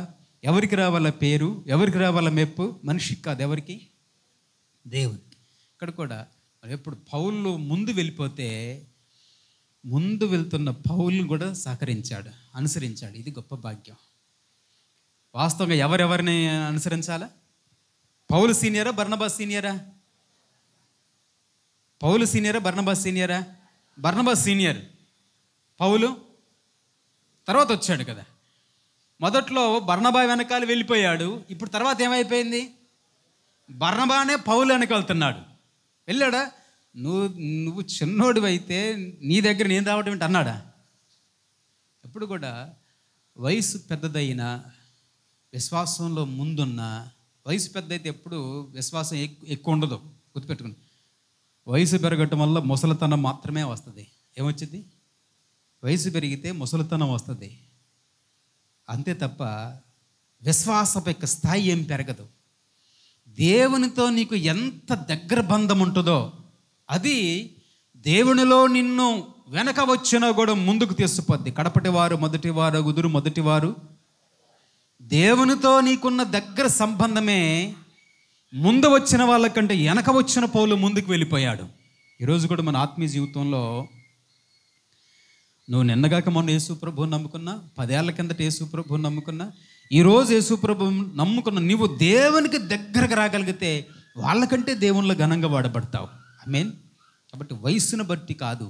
ఎవరికి రావాల పేరు? ఎవరికి రావాల మెప్పు? మనిషికి కాదు, ఎవరికి? దేవునికి. ఇక్కడ కూడా ఎప్పుడు పౌలు ముందు వెళ్ళిపోతే ముందు వెళ్తున్న పౌలు కూడా సహకరించాడు, అనుసరించాడు. ఇది గొప్ప భాగ్యం. వాస్తవంగా ఎవరెవరిని అనుసరించాలా? పౌలు సీనియరా, బర్నబాస్ సీనియరా? పౌలు సీనియరా, బర్నబాస్ సీనియరా? బర్నబాస్ సీనియర్, పౌలు తర్వాత వచ్చాడు కదా. మొదట్లో బర్నబా వెనకాల వెళ్ళిపోయాడు. ఇప్పుడు తర్వాత ఏమైపోయింది? బర్నబానే పౌలు వెనకాలుతున్నాడు. వెళ్ళాడా? నువ్వు చిన్నోడివి అయితే నీ దగ్గర నేను రావడం ఏంటి అన్నాడా? ఎప్పుడు కూడా వయసు పెద్దదైన, విశ్వాసంలో ముందున్న, వయసు పెద్దయితే ఎప్పుడు విశ్వాసం ఎక్కువ ఉండదు. గుర్తుపెట్టుకుని, వయసు పెరగటం వల్ల ముసలితనం మాత్రమే వస్తుంది. ఏమొచ్చింది? వయసు పెరిగితే ముసలితనం వస్తుంది, అంతే తప్ప విశ్వాసపు యొక్క స్థాయి ఏం పెరగదు. దేవునితో నీకు ఎంత దగ్గర బంధం ఉంటుందో అది దేవునిలో నిన్ను వెనక వచ్చినా కూడా ముందుకు తీసుకుపోద్ది. కడపటివారు మొదటివారు గుదురు, మొదటివారు. దేవునితో నీకున్న దగ్గర సంబంధమే ముందు వచ్చిన వాళ్ళకంటే వెనక వచ్చిన పౌలు ముందుకు వెళ్ళిపోయాడు. ఈరోజు కూడా మన ఆత్మీయ జీవితంలో నువ్వు నిన్నగాక మొన్న యేసు ప్రభువుని నమ్ముకున్నా, 10 ఏళ్ల కిందట యేసు ప్రభువుని నమ్ముకున్నా, ఈరోజు యేసు ప్రభువుని నమ్ముకున్న నువ్వు దేవునికి దగ్గరకు రాగలిగితే వాళ్ళకంటే దేవునిలో ఘనంగా వాడబడతావు. ఆమేన్. కాబట్టి వయస్సును బట్టి కాదు,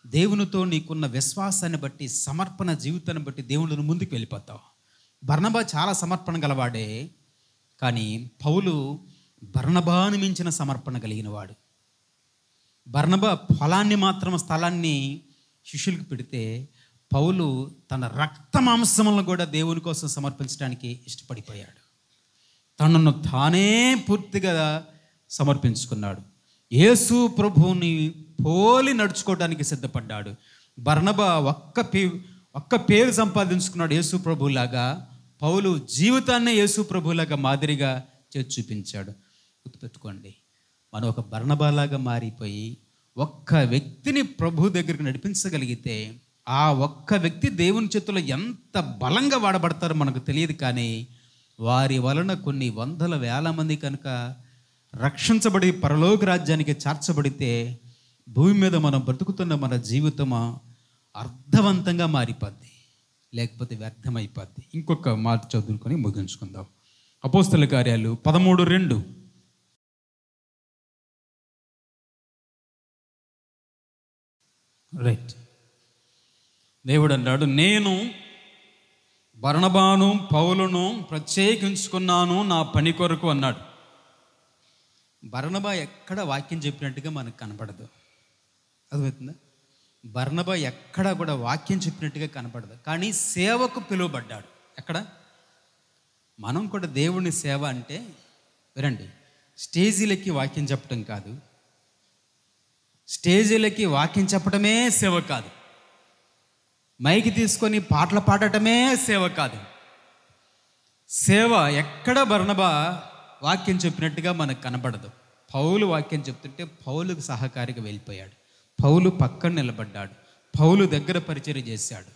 దేవునితో నీకున్న విశ్వాసాన్ని బట్టి, సమర్పణ జీవితాన్ని బట్టి దేవుళ్ళను ముందుకు వెళ్ళిపోతావు. బర్నబా చాలా సమర్పణ గలవాడే, కానీ పౌలు బర్నబాను మించిన సమర్పణ కలిగిన వాడు. బర్నబా పొలాన్ని మాత్రం, స్థలాన్ని శిష్యులకు పెడితే పౌలు తన రక్త మాంసములను కూడా దేవుని కోసం సమర్పించడానికి ఇష్టపడిపోయాడు. తనను తానే పూర్తిగా సమర్పించుకున్నాడు. యేసు ప్రభువుని పోలి నడుచుకోవడానికి సిద్ధపడ్డాడు. బర్నబా ఒక్క పేరు సంపాదించుకున్నాడు యేసు ప్రభులాగా. పౌలు జీవితాన్నే యేసు ప్రభులాగా మాదిరిగా చేసి చూపించాడు. గుర్తుపెట్టుకోండి, మనం ఒక బర్నబాలాగా మారిపోయి ఒక్క వ్యక్తిని ప్రభు దగ్గరికి నడిపించగలిగితే ఆ ఒక్క వ్యక్తి దేవుని చేతుల్లో ఎంత బలంగా వాడబడతారో మనకు తెలియదు. కానీ వారి వలన కొన్ని వందల వేల మంది కనుక రక్షించబడి పరలోక రాజ్యానికి చేర్చబడితే భూమి మీద మనం బ్రతుకుతున్న మన జీవితమా అర్థవంతంగా మారిపోద్ది, లేకపోతే వ్యర్థమైపోద్ది. ఇంకొక మాట చదువుకొని ముగించుకుందాం. అపోస్తల కార్యాలు 13:2. రైట్. దేవుడు అన్నాడు, నేను బర్నబాను పౌలును ప్రత్యేకించుకున్నాను నా పని కొరకు అన్నాడు. బర్నబా ఎక్కడ వాక్యం చెప్పినట్టుగా మనకు కనపడదు. అర్థమవుతుందా? బర్నబా ఎక్కడ కూడా వాక్యం చెప్పినట్టుగా కనపడదు, కానీ సేవకు పిలువబడ్డాడు. ఎక్కడ? మనం కూడా దేవుని సేవ అంటే వినండి, స్టేజీలకి వాక్యం చెప్పడం కాదు, స్టేజీలకి వాక్యం చెప్పడమే సేవ కాదు, మైకి తీసుకొని పాటలు పాడటమే సేవ కాదు. సేవ ఎక్కడ బర్నబా వాక్యం చెప్పినట్టుగా మనకు కనబడదు. పౌలు వాక్యం చెప్తుంటే పౌలుకు సహకారిగా వెళ్ళిపోయాడు, పౌలు పక్కన నిలబడ్డాడు, పౌలు దగ్గర పరిచర్య చేశాడు,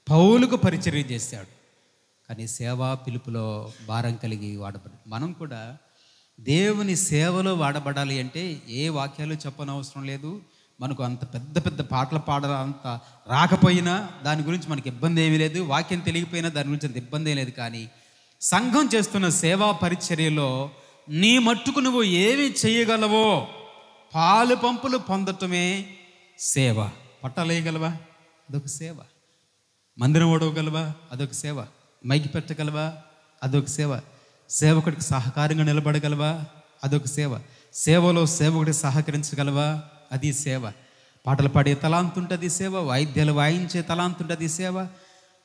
పౌలుకు పరిచర్య చేశాడు. కానీ సేవా పిలుపులో భారం కలిగి వాడబడి మనం కూడా దేవుని సేవలో వాడబడాలి అంటే ఏ వాక్యాలు చెప్పనవసరం లేదు. మనకు అంత పెద్ద పెద్ద పాటలు పాడాలంత రాకపోయినా దాని గురించి మనకి ఇబ్బంది ఏమీ లేదు, వాక్యం తెలియకపోయినా దాని గురించి అంత ఇబ్బంది ఏం లేదు. కానీ సంఘం చేస్తున్న సేవా పరిచర్యలో నీ మట్టుకు నువ్వు ఏమి చేయగలవో పాలు పంపులు పొందటమే సేవ. పట్టాలేయగలవా? అదొక సేవ. మందిరం ఓడవగలవా? అదొక సేవ. మైకి పెట్టగలవా? అదొక సేవ. సేవకుడికి సహకారంగా నిలబడగలవా? అదొక సేవ. సేవలో సేవకుడికి సహకరించగలవా? అది సేవ. పాటలు పాడే తలాంతు ఉంటుంది సేవ, వాయిద్యాలు వాయించే తలాంతు ఉంటుంది సేవ.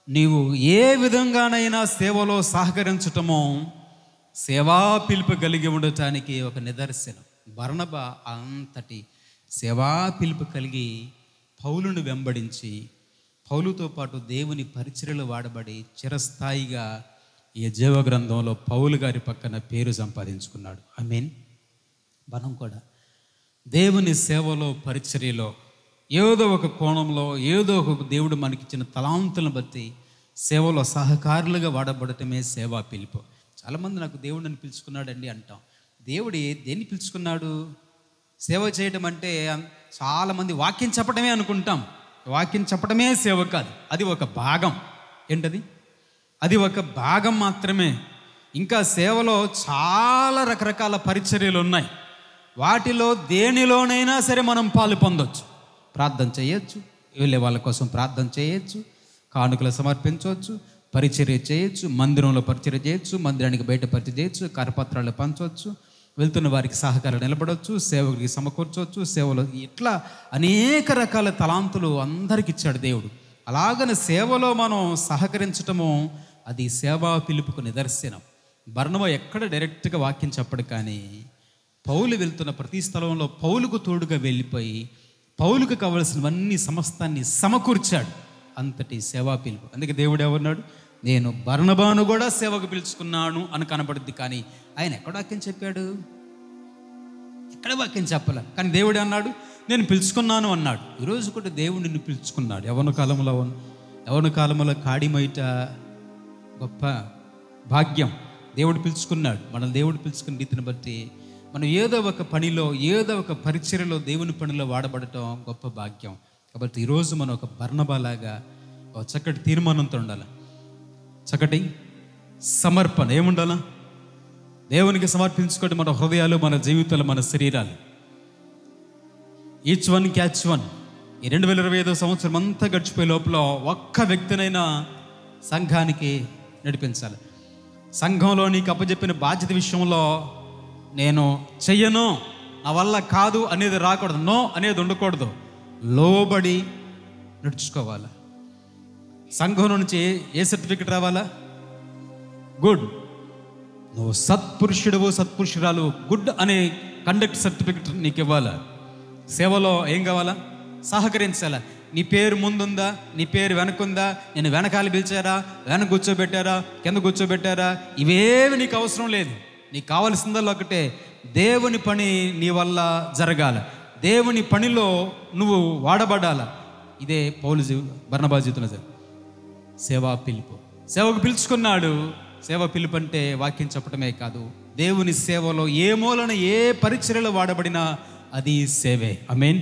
నీవు ఏ విధంగానైనా సేవలో సహకరించటమో సేవా పిలుపు కలిగి ఉండటానికి ఒక నిదర్శనం. బర్నబా అంతటి సేవా పిలుపు కలిగి పౌలును వెంబడించి పౌలుతో పాటు దేవుని పరిచర్యలు వాడబడి చిరస్థాయిగా ఈ జీవ గ్రంథంలో పౌలు గారి పక్కన పేరు సంపాదించుకున్నాడు. ఆమేన్. మనం కూడా దేవుని సేవలో పరిచర్యలో ఏదో ఒక కోణంలో ఏదో ఒక దేవుడు మనకిచ్చిన తలాంతులను బట్టి సేవలో సహకారులుగా వాడబడటమే సేవా పిలుపు. చాలామంది నాకు దేవుడిని పిలుచుకున్నాడండి అంటాం. దేవుడు దేన్ని పిలుచుకున్నాడు? సేవ చేయడం అంటే చాలామంది వాక్యం చెప్పడమే అనుకుంటాం. వాక్యం చెప్పడమే సేవ కాదు, అది ఒక భాగం. ఏంటది? అది ఒక భాగం మాత్రమే. ఇంకా సేవలో చాలా రకరకాల పరిచర్యలు ఉన్నాయి. వాటిలో దేనిలోనైనా సరే మనం పాలు పొందొచ్చు. ప్రార్థన చేయొచ్చు, వెళ్ళే వాళ్ళ కోసం ప్రార్థన చేయొచ్చు, కానుకలు సమర్పించవచ్చు, పరిచర్య చేయొచ్చు, మందిరంలో పరిచర్య చేయొచ్చు, మందిరానికి బయట పరిచర్య చేయొచ్చు, కరపత్రాలు పంచవచ్చు, వెళ్తున్న వారికి సహకారం నిలబడవచ్చు, సేవకుడికి సమకూర్చవచ్చు, సేవలో ఇట్లా అనేక రకాల తలాంతులు అందరికి ఇచ్చాడు దేవుడు. అలాగని సేవలో మనం సహకరించటము అది సేవా పిలుపుకు నిదర్శనం. బర్నబా ఎక్కడ డైరెక్ట్గా వాక్యం చెప్పడు, కానీ పౌలు వెళ్తున్న ప్రతి స్థలంలో పౌలుకు తోడుగా వెళ్ళిపోయి పౌలుకు కావలసినవన్నీ సమస్తాన్ని సమకూర్చాడు. అంతటి సేవా పిలుపు. అందుకే దేవుడు ఏమన్నాడు? నేను బర్నబాను కూడా సేవకు పిలుచుకున్నాను అని కనబడుద్ది. కానీ ఆయన ఎక్కడ వాక్యం చెప్పాడు? ఎక్కడ వాక్యం చెప్పలే. కానీ దేవుడు అన్నాడు నేను పిలుచుకున్నాను అన్నాడు. ఈరోజు కూడా దేవుడు నిన్ను పిలుచుకున్నాడు. యవ్వన కాలంలో కాడిమైట గొప్ప భాగ్యం. దేవుడు పిలుచుకున్నాడు. మనం దేవుడు పిలుచుకున్న రీతిని బట్టి మనం ఏదో ఒక పనిలో ఏదో ఒక పరిచర్యలో దేవుని పనిలో వాడబడటం గొప్ప భాగ్యం. కాబట్టి ఈరోజు మనం ఒక బర్నబాలాగా ఒక చక్కటి తీర్మానంతో ఉండాలి. చక్కటి సమర్పణ ఏముండాలా? దేవునికి సమర్పించుకోవడం మన హృదయాలు, మన జీవితాలు, మన శరీరాలు. Each one catch one. ఈ 2025 సంవత్సరం అంతా గడిచిపోయే లోపల ఒక్క వ్యక్తినైనా సంఘానికి నడిపించాలి. సంఘంలో నీకు అప్పచెప్పిన బాధ్యత విషయంలో నేను చెయ్యను, నా వల్ల కాదు అనేది రాకూడదు, నో అనేది ఉండకూడదు. లోబడి నడుచుకోవాలి. సంఘం నుంచి ఏ సర్టిఫికెట్ రావాలా? గుడ్. నువ్వు సత్పురుషుడు సత్పురుషురాలు గుడ్ అనే కండక్ట్ సర్టిఫికెట్ నీకు ఇవ్వాలా. సేవలో ఏం కావాలా? సహకరించాలా. నీ పేరు ముందుందా, నీ పేరు వెనకుందా, నేను వెనకాల పిలిచారా, వెనక కూర్చోబెట్టారా, కింద కూర్చోబెట్టారా, ఇవేవి నీకు అవసరం లేదు. నీకు కావాల్సిందల్లా ఒకటే, దేవుని పని నీ వల్ల జరగాల, దేవుని పనిలో నువ్వు వాడబడాల. ఇదే బర్నబా జీవితంలో సేవా పిలుపు. సేవకు పిలుచుకున్నాడు. సేవ పిలుపు అంటే వాక్యం చెప్పడమే కాదు, దేవుని సేవలో ఏ మూలన ఏ పరిచర్యలో వాడబడినా అది సేవే. ఆమేన్.